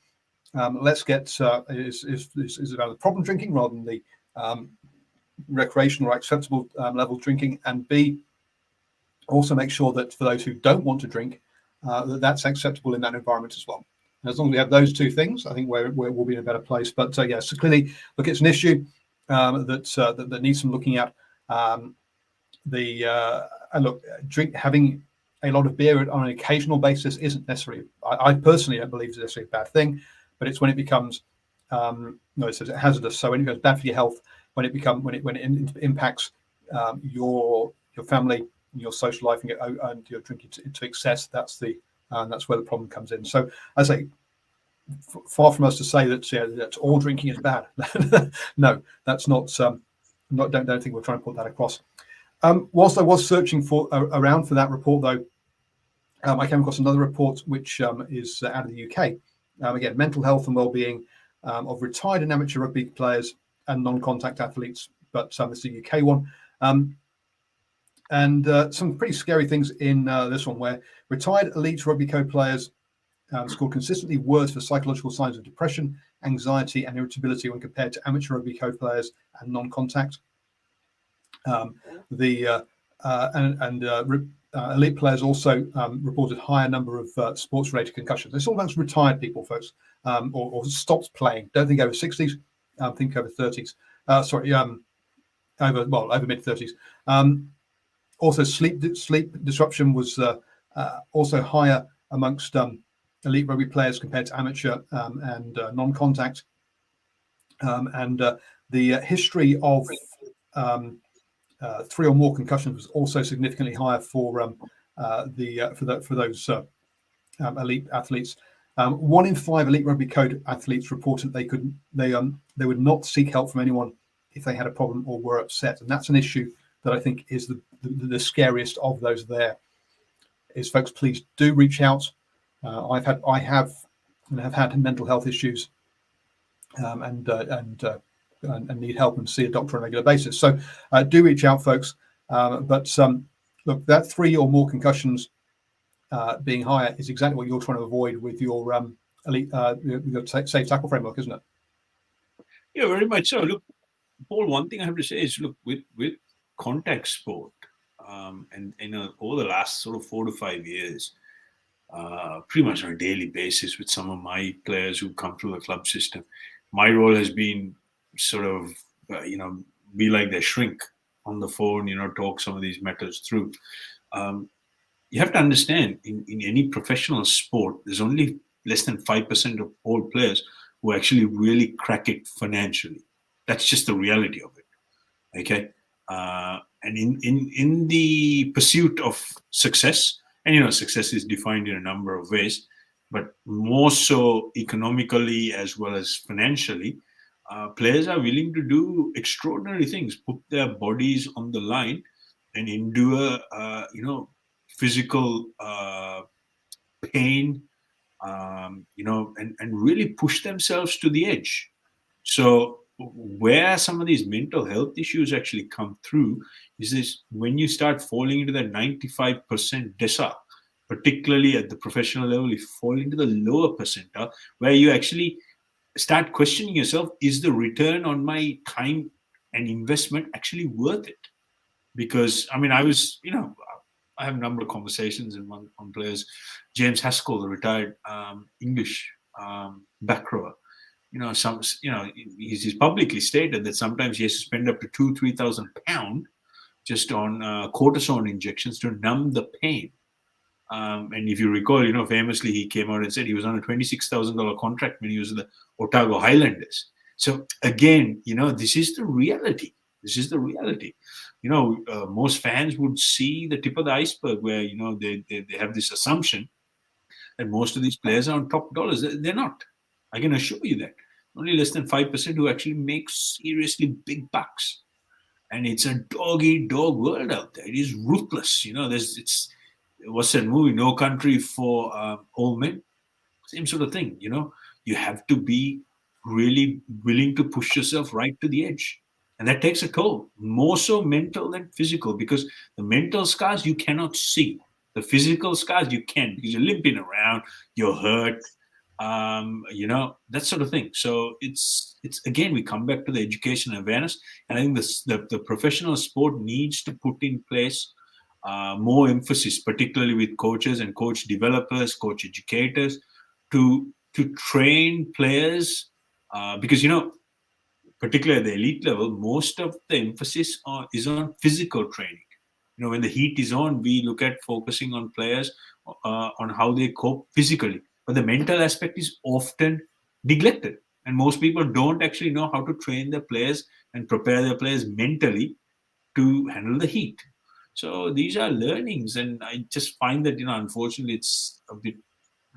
let's get is about the problem drinking rather than the recreational or acceptable level drinking, and B, also make sure that for those who don't want to drink, that's acceptable in that environment as well. And as long as we have those two things, I think we'll be in a better place. But so clearly, look, it's an issue that needs some looking at. And look, having a lot of beer on an occasional basis isn't necessarily, I personally don't believe it's necessarily a bad thing, but it's when it becomes it says hazardous. So when it becomes bad for your health, when it impacts your family, your social life, and you're drinking to excess, that's where the problem comes in. So I say, far from us to say that all drinking is bad. No, that's not. Don't think we're trying to put that across. Whilst I was searching around for that report, though, I came across another report which is out of the UK. Again, mental health and well-being of retired and amateur rugby players and non-contact athletes, but it's a UK one. And some pretty scary things in this one, where retired elite rugby co-players scored consistently worse for psychological signs of depression, anxiety, and irritability when compared to amateur rugby co-players and non-contact. Elite players also reported higher number of sports-related concussions. It's all about retired people, folks, or stopped playing. Don't think over 60s. Think over 30s. Over mid-30s. Also, sleep disruption was also higher amongst elite rugby players compared to amateur and non-contact. The history of 3 or more concussions was also significantly higher for those elite athletes. 1 in 5 elite rugby code athletes reported they would not seek help from anyone if they had a problem or were upset, and that's an issue that I think is the scariest of those. There is, folks, please do reach out. I have had mental health issues and need help and see a doctor on a regular basis. So do reach out, folks. But look, that 3 or more concussions being higher is exactly what you're trying to avoid with your elite your safe tackle framework, isn't it? Yeah, very much so. Look, Paul, one thing I have to say is, look, with contact sport, and over the last sort of 4 to 5 years, pretty much on a daily basis with some of my players who come through the club system, my role has been sort of, be like their shrink on the phone, talk some of these matters through. You have to understand, in any professional sport, there's only less than 5% of all players who actually really crack it financially. That's just the reality of it. Okay. And in the pursuit of success, and success is defined in a number of ways, but more so economically as well as financially, players are willing to do extraordinary things, put their bodies on the line, and endure, physical pain, and really push themselves to the edge. So where some of these mental health issues actually come through is this: when you start falling into that 95% decile, particularly at the professional level, if you fall into the lower percentile, where you actually start questioning yourself, is the return on my time and investment actually worth it? Because, I have a number of conversations on players. James Haskell, the retired English back rower, he's publicly stated that sometimes he has to spend up to £2,000-3,000 just on cortisone injections to numb the pain. And if you recall, famously he came out and said he was on a $26,000 contract when he was in the Otago Highlanders. So again, this is the reality. This is the reality. Most fans would see the tip of the iceberg where, they have this assumption that most of these players are on top dollars. They're not. I can assure you that. Only less than 5% who actually make seriously big bucks. And it's a dog-eat-dog world out there. It is ruthless. What's that movie? No Country for Old Men. Same sort of thing. You have to be really willing to push yourself right to the edge. And that takes a toll, more so mental than physical, because the mental scars you cannot see. The physical scars you can, because you're limping around, you're hurt, that sort of thing. So it's again, we come back to the education and awareness. And I think the professional sport needs to put in place more emphasis, particularly with coaches and coach developers, coach educators, to train players, because particularly at the elite level, most of the emphasis is on physical training. When the heat is on, we look at focusing on players on how they cope physically, but the mental aspect is often neglected, and most people don't actually know how to train their players and prepare their players mentally to handle the heat. So these are learnings, and I just find that unfortunately it's a bit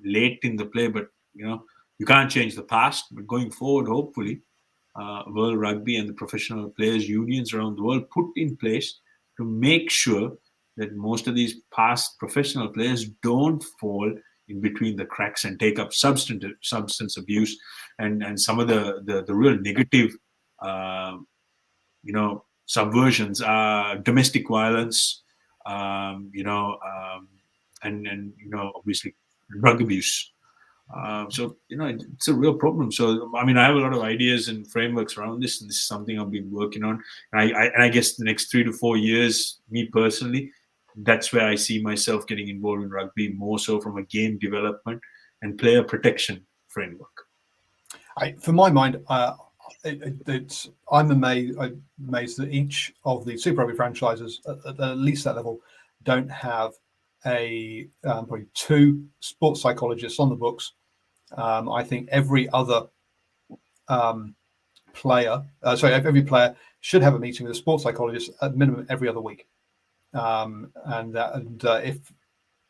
late in the play, but you can't change the past. But going forward, hopefully, World Rugby and the professional players unions around the world put in place to make sure that most of these past professional players don't fall in between the cracks and take up substance abuse and some of the real negative subversions, domestic violence, and obviously drug abuse. So it's a real problem. So I have a lot of ideas and frameworks around this, and this is something I've been working on. And I guess the next 3 to 4 years, me personally, that's where I see myself getting involved in rugby, more so from a game development and player protection framework. For my mind, I'm amazed that each of the Super Rugby franchises, at least that level, don't have probably 2 sports psychologists on the books. I think every other every player should have a meeting with a sports psychologist at minimum every other week.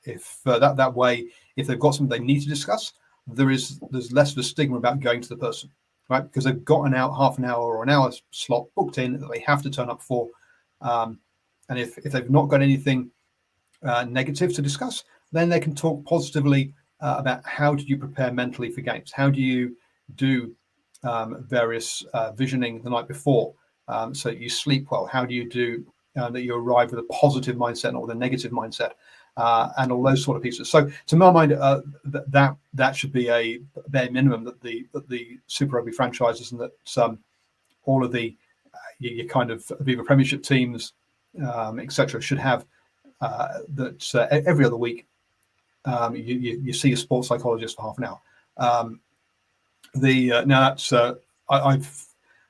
If that way, if they've got something they need to discuss, there's less of a stigma about going to the person, right? Because they've got half an hour or an hour slot booked in that they have to turn up for. And if they've not got anything negative to discuss, then they can talk positively about how do you prepare mentally for games? How do you do various visioning the night before so that you sleep well? How do you do that you arrive with a positive mindset, not with a negative mindset, and all those sort of pieces? So to my mind, that should be a bare minimum that the Super Rugby franchises and that all of the your kind of Aviva Premiership teams, etc., should have. That every other week you see a sports psychologist for half an hour.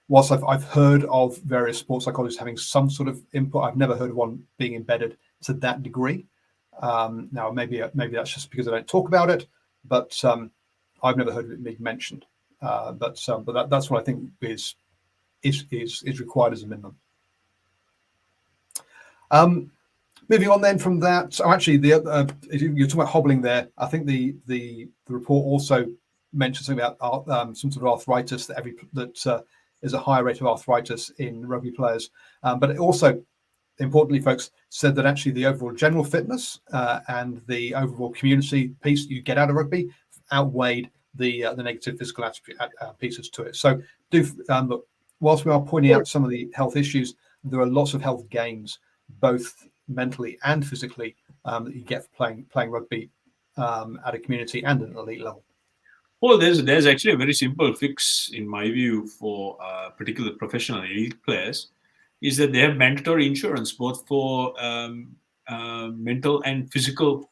Whilst I've heard of various sports psychologists having some sort of input, I've never heard of one being embedded to that degree. Now maybe that's just because I don't talk about it, but I've never heard of it being mentioned. But that's what I think is required as a minimum. Moving on then from that, so actually you're talking about hobbling there. I think the report also mentions something about some sort of arthritis, that is a higher rate of arthritis in rugby players. But it also, importantly, folks, said that actually the overall general fitness and the overall community piece you get out of rugby outweighed the negative physical pieces to it. So look, whilst we are pointing out some of the health issues, there are lots of health gains, both mentally and physically, that you get for playing rugby at a community and at an elite level. Well, there's actually a very simple fix, in my view, for particular professional elite players, is that they have mandatory insurance both for mental and physical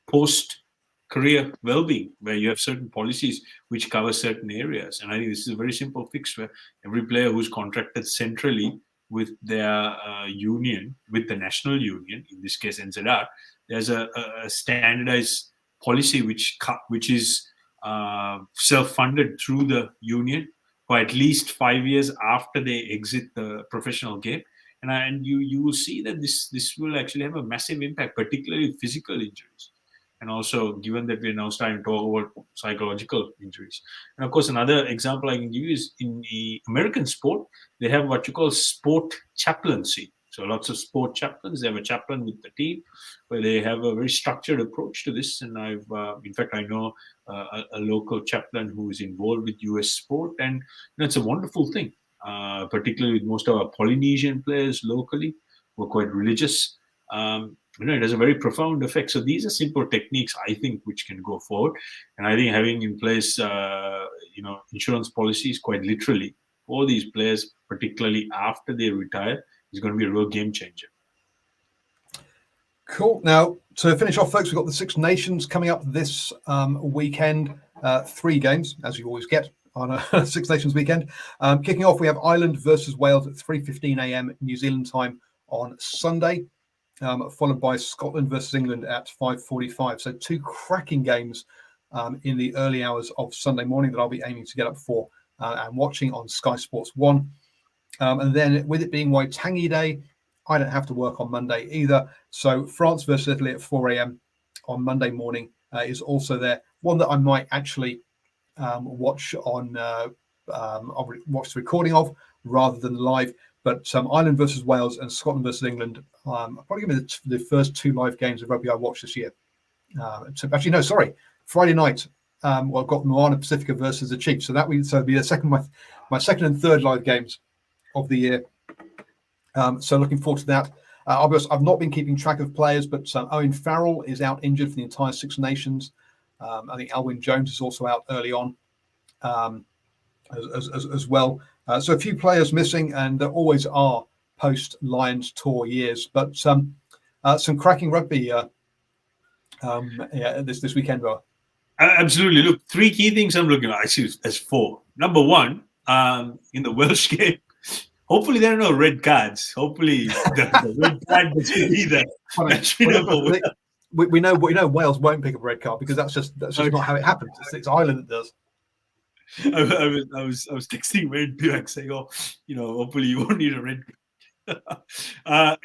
post career well-being, where you have certain policies which cover certain areas. And I think this is a very simple fix where every player who's contracted centrally with their union, with the national union, in this case NZR, there's a standardized policy which is self-funded through the union for at least 5 years after they exit the professional game. And you will see that this will actually have a massive impact, particularly physical injuries. And also, given that we're now starting to talk about psychological injuries. And of course, another example I can give you is in the American sport, they have what you call sport chaplaincy. So lots of sport chaplains, they have a chaplain with the team where they have a very structured approach to this. And in fact, I know a local chaplain who is involved with US sport, and it's a wonderful thing, particularly with most of our Polynesian players locally who are quite religious. It has a very profound effect. So these are simple techniques, I think, which can go forward. And I think having in place, insurance policies quite literally for these players, particularly after they retire, is going to be a real game changer. Cool. Now, to finish off, folks, we've got the Six Nations coming up this weekend. 3 games, as you always get on a Six Nations weekend. Kicking off, we have Ireland versus Wales at 3:15 a.m. New Zealand time on Sunday. Followed by Scotland versus England at 5:45. So 2 cracking games in the early hours of Sunday morning that I'll be aiming to get up for and watching on Sky Sports 1. And then with it being Waitangi Day, I don't have to work on Monday either. So France versus Italy at 4 a.m. on Monday morning is also there. One that I might actually watch watch the recording of rather than live. But Ireland versus Wales and Scotland versus England are probably going to be the first 2 live games of rugby I watched this year. Friday night. I've got Moana Pacifica versus the Chiefs. So it'll be my second and third live games of the year. So looking forward to that. I'll be honest, I've not been keeping track of players, but Owen Farrell is out injured for the entire Six Nations. I think Alwyn Jones is also out early on as well. So a few players missing, and there always are post-Lions tour years. But some cracking rugby this weekend, Rob. Absolutely. Look, 3 key things I'm looking at. I see as 4. Number 1, in the Welsh game, hopefully there are no red cards. Hopefully the red card doesn't be there. We know Wales won't pick up a red card because that's just not how it happens. It's Ireland that does. I was texting Wayne Pivac saying, hopefully you won't need a red card.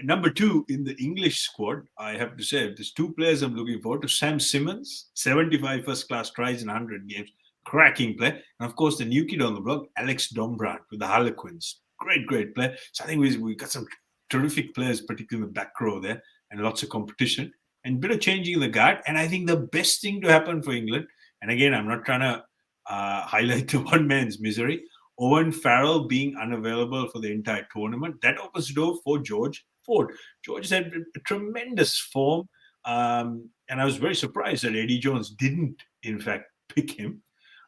Number 2, in the English squad, I have to say, there's 2 players I'm looking forward to. Sam Simmons, 75 first-class tries in 100 games, cracking play. And of course, the new kid on the block, Alex Dombrand with the Harlequins. Great player. So I think we got some terrific players, particularly in the back row there, and lots of competition and a bit of changing the guard. And I think the best thing to happen for England, and again, I'm not trying to highlight the one man's misery, Owen Farrell being unavailable for the entire tournament, that opens the door for George Ford. George had a tremendous form, and I was very surprised that Eddie Jones didn't, in fact, pick him.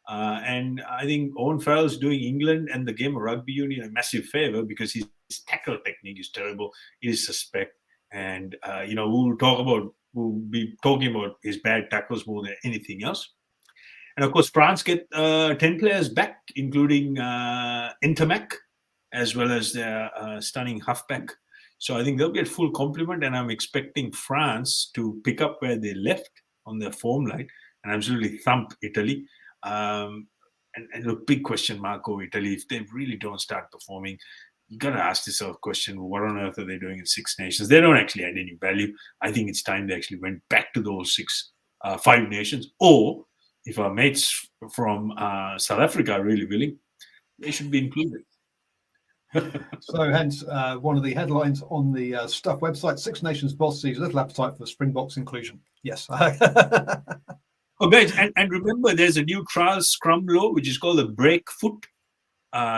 And I think Owen Farrell is doing England and the game of rugby union a massive favor because his tackle technique is terrible. It is suspect. And, we'll be talking about his bad tackles more than anything else. And of course, France get 10 players back, including Intermac, as well as their stunning halfback. So I think they'll get full complement, and I'm expecting France to pick up where they left on their form line and absolutely thump Italy. And look, big question mark over Italy. If they really don't start performing, you got to ask yourself a question, what on earth are they doing in Six Nations? They don't actually add any value. I think it's time they actually went back to those 5 nations. Or if our mates from South Africa are really willing, they should be included. So hence one of the headlines on the Stuff website, Six Nations boss sees little appetite for Springboks inclusion. Yes. Oh, guys, and remember, there's a new trial scrum law, which is called the break foot.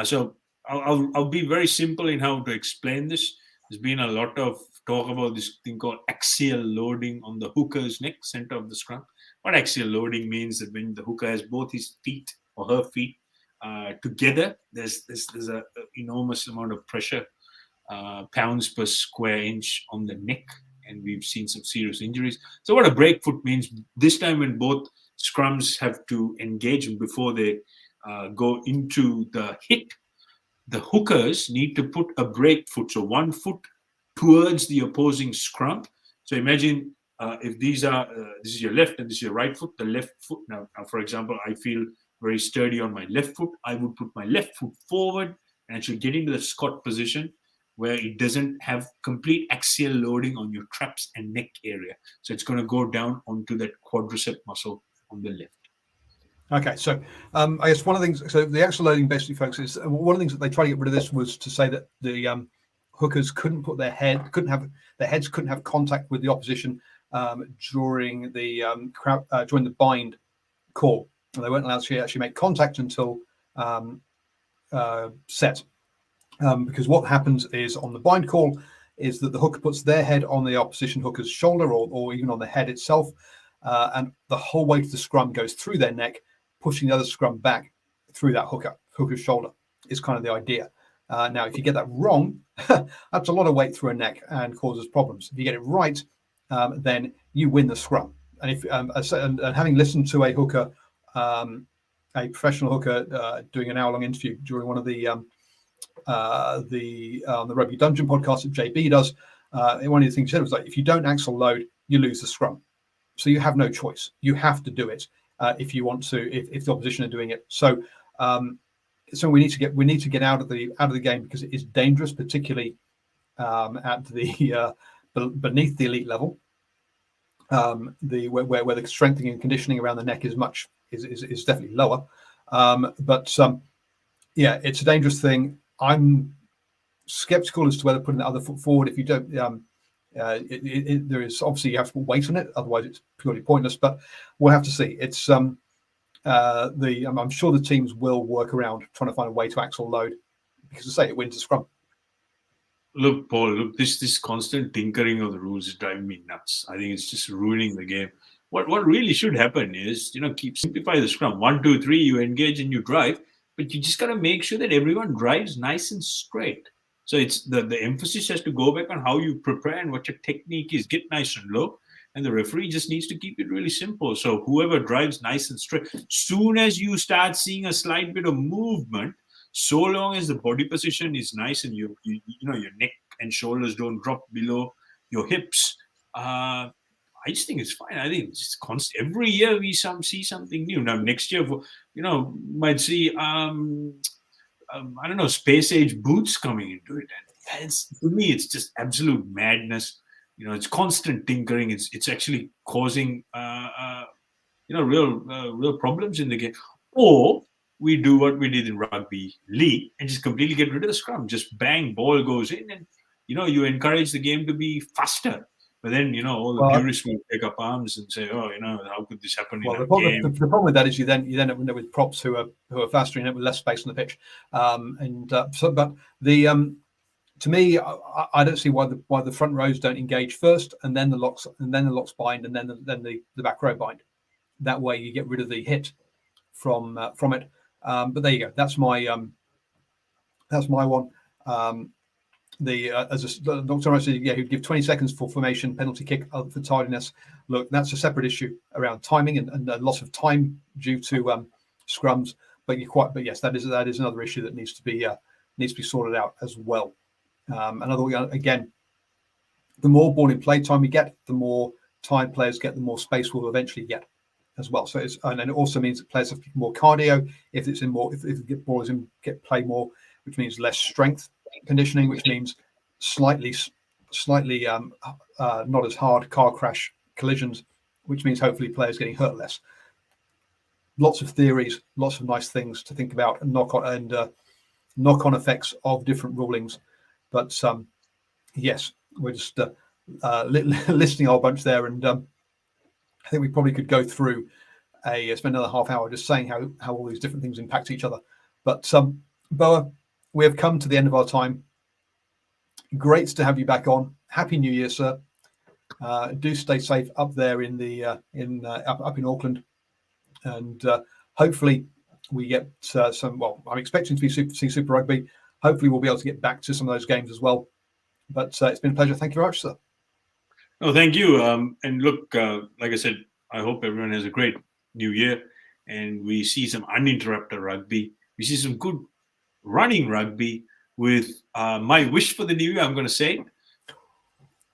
So I'll be very simple in how to explain this. There's been a lot of talk about this thing called axial loading on the hooker's neck, center of the scrum. What axial loading means that when the hooker has both his feet or her feet together, there's a enormous amount of pressure, pounds per square inch on the neck and we've seen some serious injuries. So what a break foot means this time, when both scrums have to engage before they go into the hit, the hookers need to put a break foot, so one foot towards the opposing scrum. So imagine if these are this is your left and this is your right foot. The left foot now, for example, I feel very sturdy on my left foot. I would put my left foot forward and actually get into the squat position where it doesn't have complete axial loading on your traps and neck area. So it's going to go down onto that quadricep muscle on the left. Okay, so I guess one of the things, so the axial loading basically, folks, is one of the things that they try to get rid of this was to say that the hookers couldn't put their heads couldn't have contact with the opposition during the bind call. And they weren't allowed to actually make contact until set. Because what happens is on the bind call is that the hooker puts their head on the opposition hooker's shoulder or even on the head itself, and the whole weight of the scrum goes through their neck, pushing the other scrum back through that hooker's shoulder is kind of the idea. Now, if you get that wrong, that's a lot of weight through a neck and causes problems. If you get it right, then you win the scrum. And if and having listened to a hooker, a professional hooker, doing an hour-long interview during one of the Rugby Dungeon podcast that JB does, one of the things he said was like, if you don't axle load, you lose the scrum. So you have no choice. You have to do it if you want to. If the opposition are doing it, so we need to get out of the game because it is dangerous, particularly at the beneath the elite level, where the strengthening and conditioning around the neck is definitely lower. Yeah, it's a dangerous thing. I'm skeptical as to whether putting the other foot forward. If you don't, there is obviously you have to put weight on it, otherwise it's purely pointless. But we'll have to see. It's I'm sure the teams will work around trying to find a way to axle load because, I say, it wins the scrum. Look, Paul, this constant tinkering of the rules is driving me nuts. I think it's just ruining the game. What really should happen is, simplify the scrum. 1, 2, 3, you engage and you drive, but you just got to make sure that everyone drives nice and straight. So it's the emphasis has to go back on how you prepare and what your technique is. Get nice and low, and the referee just needs to keep it really simple. So whoever drives nice and straight, soon as you start seeing a slight bit of movement, so long as the body position is nice and your neck and shoulders don't drop below your hips, I just think it's fine. I think it's just constant. Every year we see something new. Now next year, might see I don't know, space age boots coming into it, and to me it's just absolute madness. It's constant tinkering. It's actually causing real problems in the game. Or we do what we did in rugby league and just completely get rid of the scrum. Just bang, ball goes in, and you encourage the game to be faster. But then all the purists will take up arms and say, "Oh, how could this happen in a game?" The problem with that is you end up with props who are faster and with less space on the pitch. To me, I don't see why the front rows don't engage first, and then the locks bind, and then the back row bind. That way, you get rid of the hit from it. But there you go. That's my one. As Dr. said, he'd give 20 seconds for formation, penalty kick for tardiness. Look, that's a separate issue around timing and loss of time due to scrums. But yes, that is another issue that needs to be sorted out as well. Again, the more ball in play time we get, the more time players get, the more space we'll eventually get as well. So and it also means that players have more cardio if the ball is in get play more, which means less strength conditioning, which means slightly not as hard car crash collisions, which means hopefully players getting hurt less. Lots of theories, lots of nice things to think about, and knock-on effects of different rulings. But yes, we're just listing a whole bunch there, and I think we probably could go through spend another half hour just saying how all these different things impact each other. But Boa, we have come to the end of our time. Great to have you back on. Happy New Year, sir. Do stay safe up there up in Auckland, and hopefully we get some. Well, I'm expecting to see Super Rugby. Hopefully we'll be able to get back to some of those games as well. But it's been a pleasure. Thank you very much, sir. Oh, thank you. And look, like I said, I hope everyone has a great new year, and we see some uninterrupted rugby. We see some good running rugby. With my wish for the new year, I'm going to say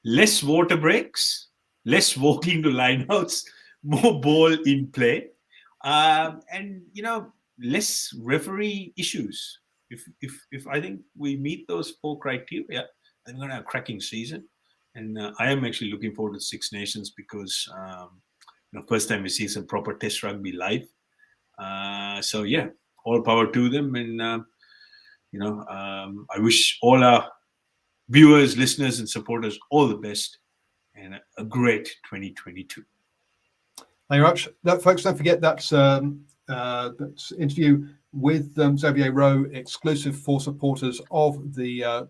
less water breaks, less walking to lineouts, more ball in play, and less referee issues. If I think we meet those 4 criteria, then we're going to have a cracking season. And I am actually looking forward to Six Nations because first time we see some proper Test rugby live. So yeah, all power to them, and I wish all our viewers, listeners, and supporters all the best and a great 2022. Thank you very much. Folks, don't forget that's interview with Xavier Rowe, exclusive for supporters of the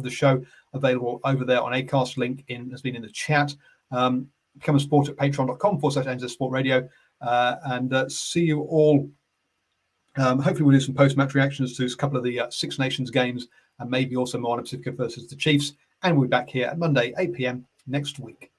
show, available over there on Acast. Link has been in the chat. Become a support at patreon.com/NZ Sport Radio, and see you all. Hopefully we'll do some post-match reactions to a couple of the Six Nations games, and maybe also Moana Pacifica versus the Chiefs. And we'll be back here at Monday, 8 p.m. next week.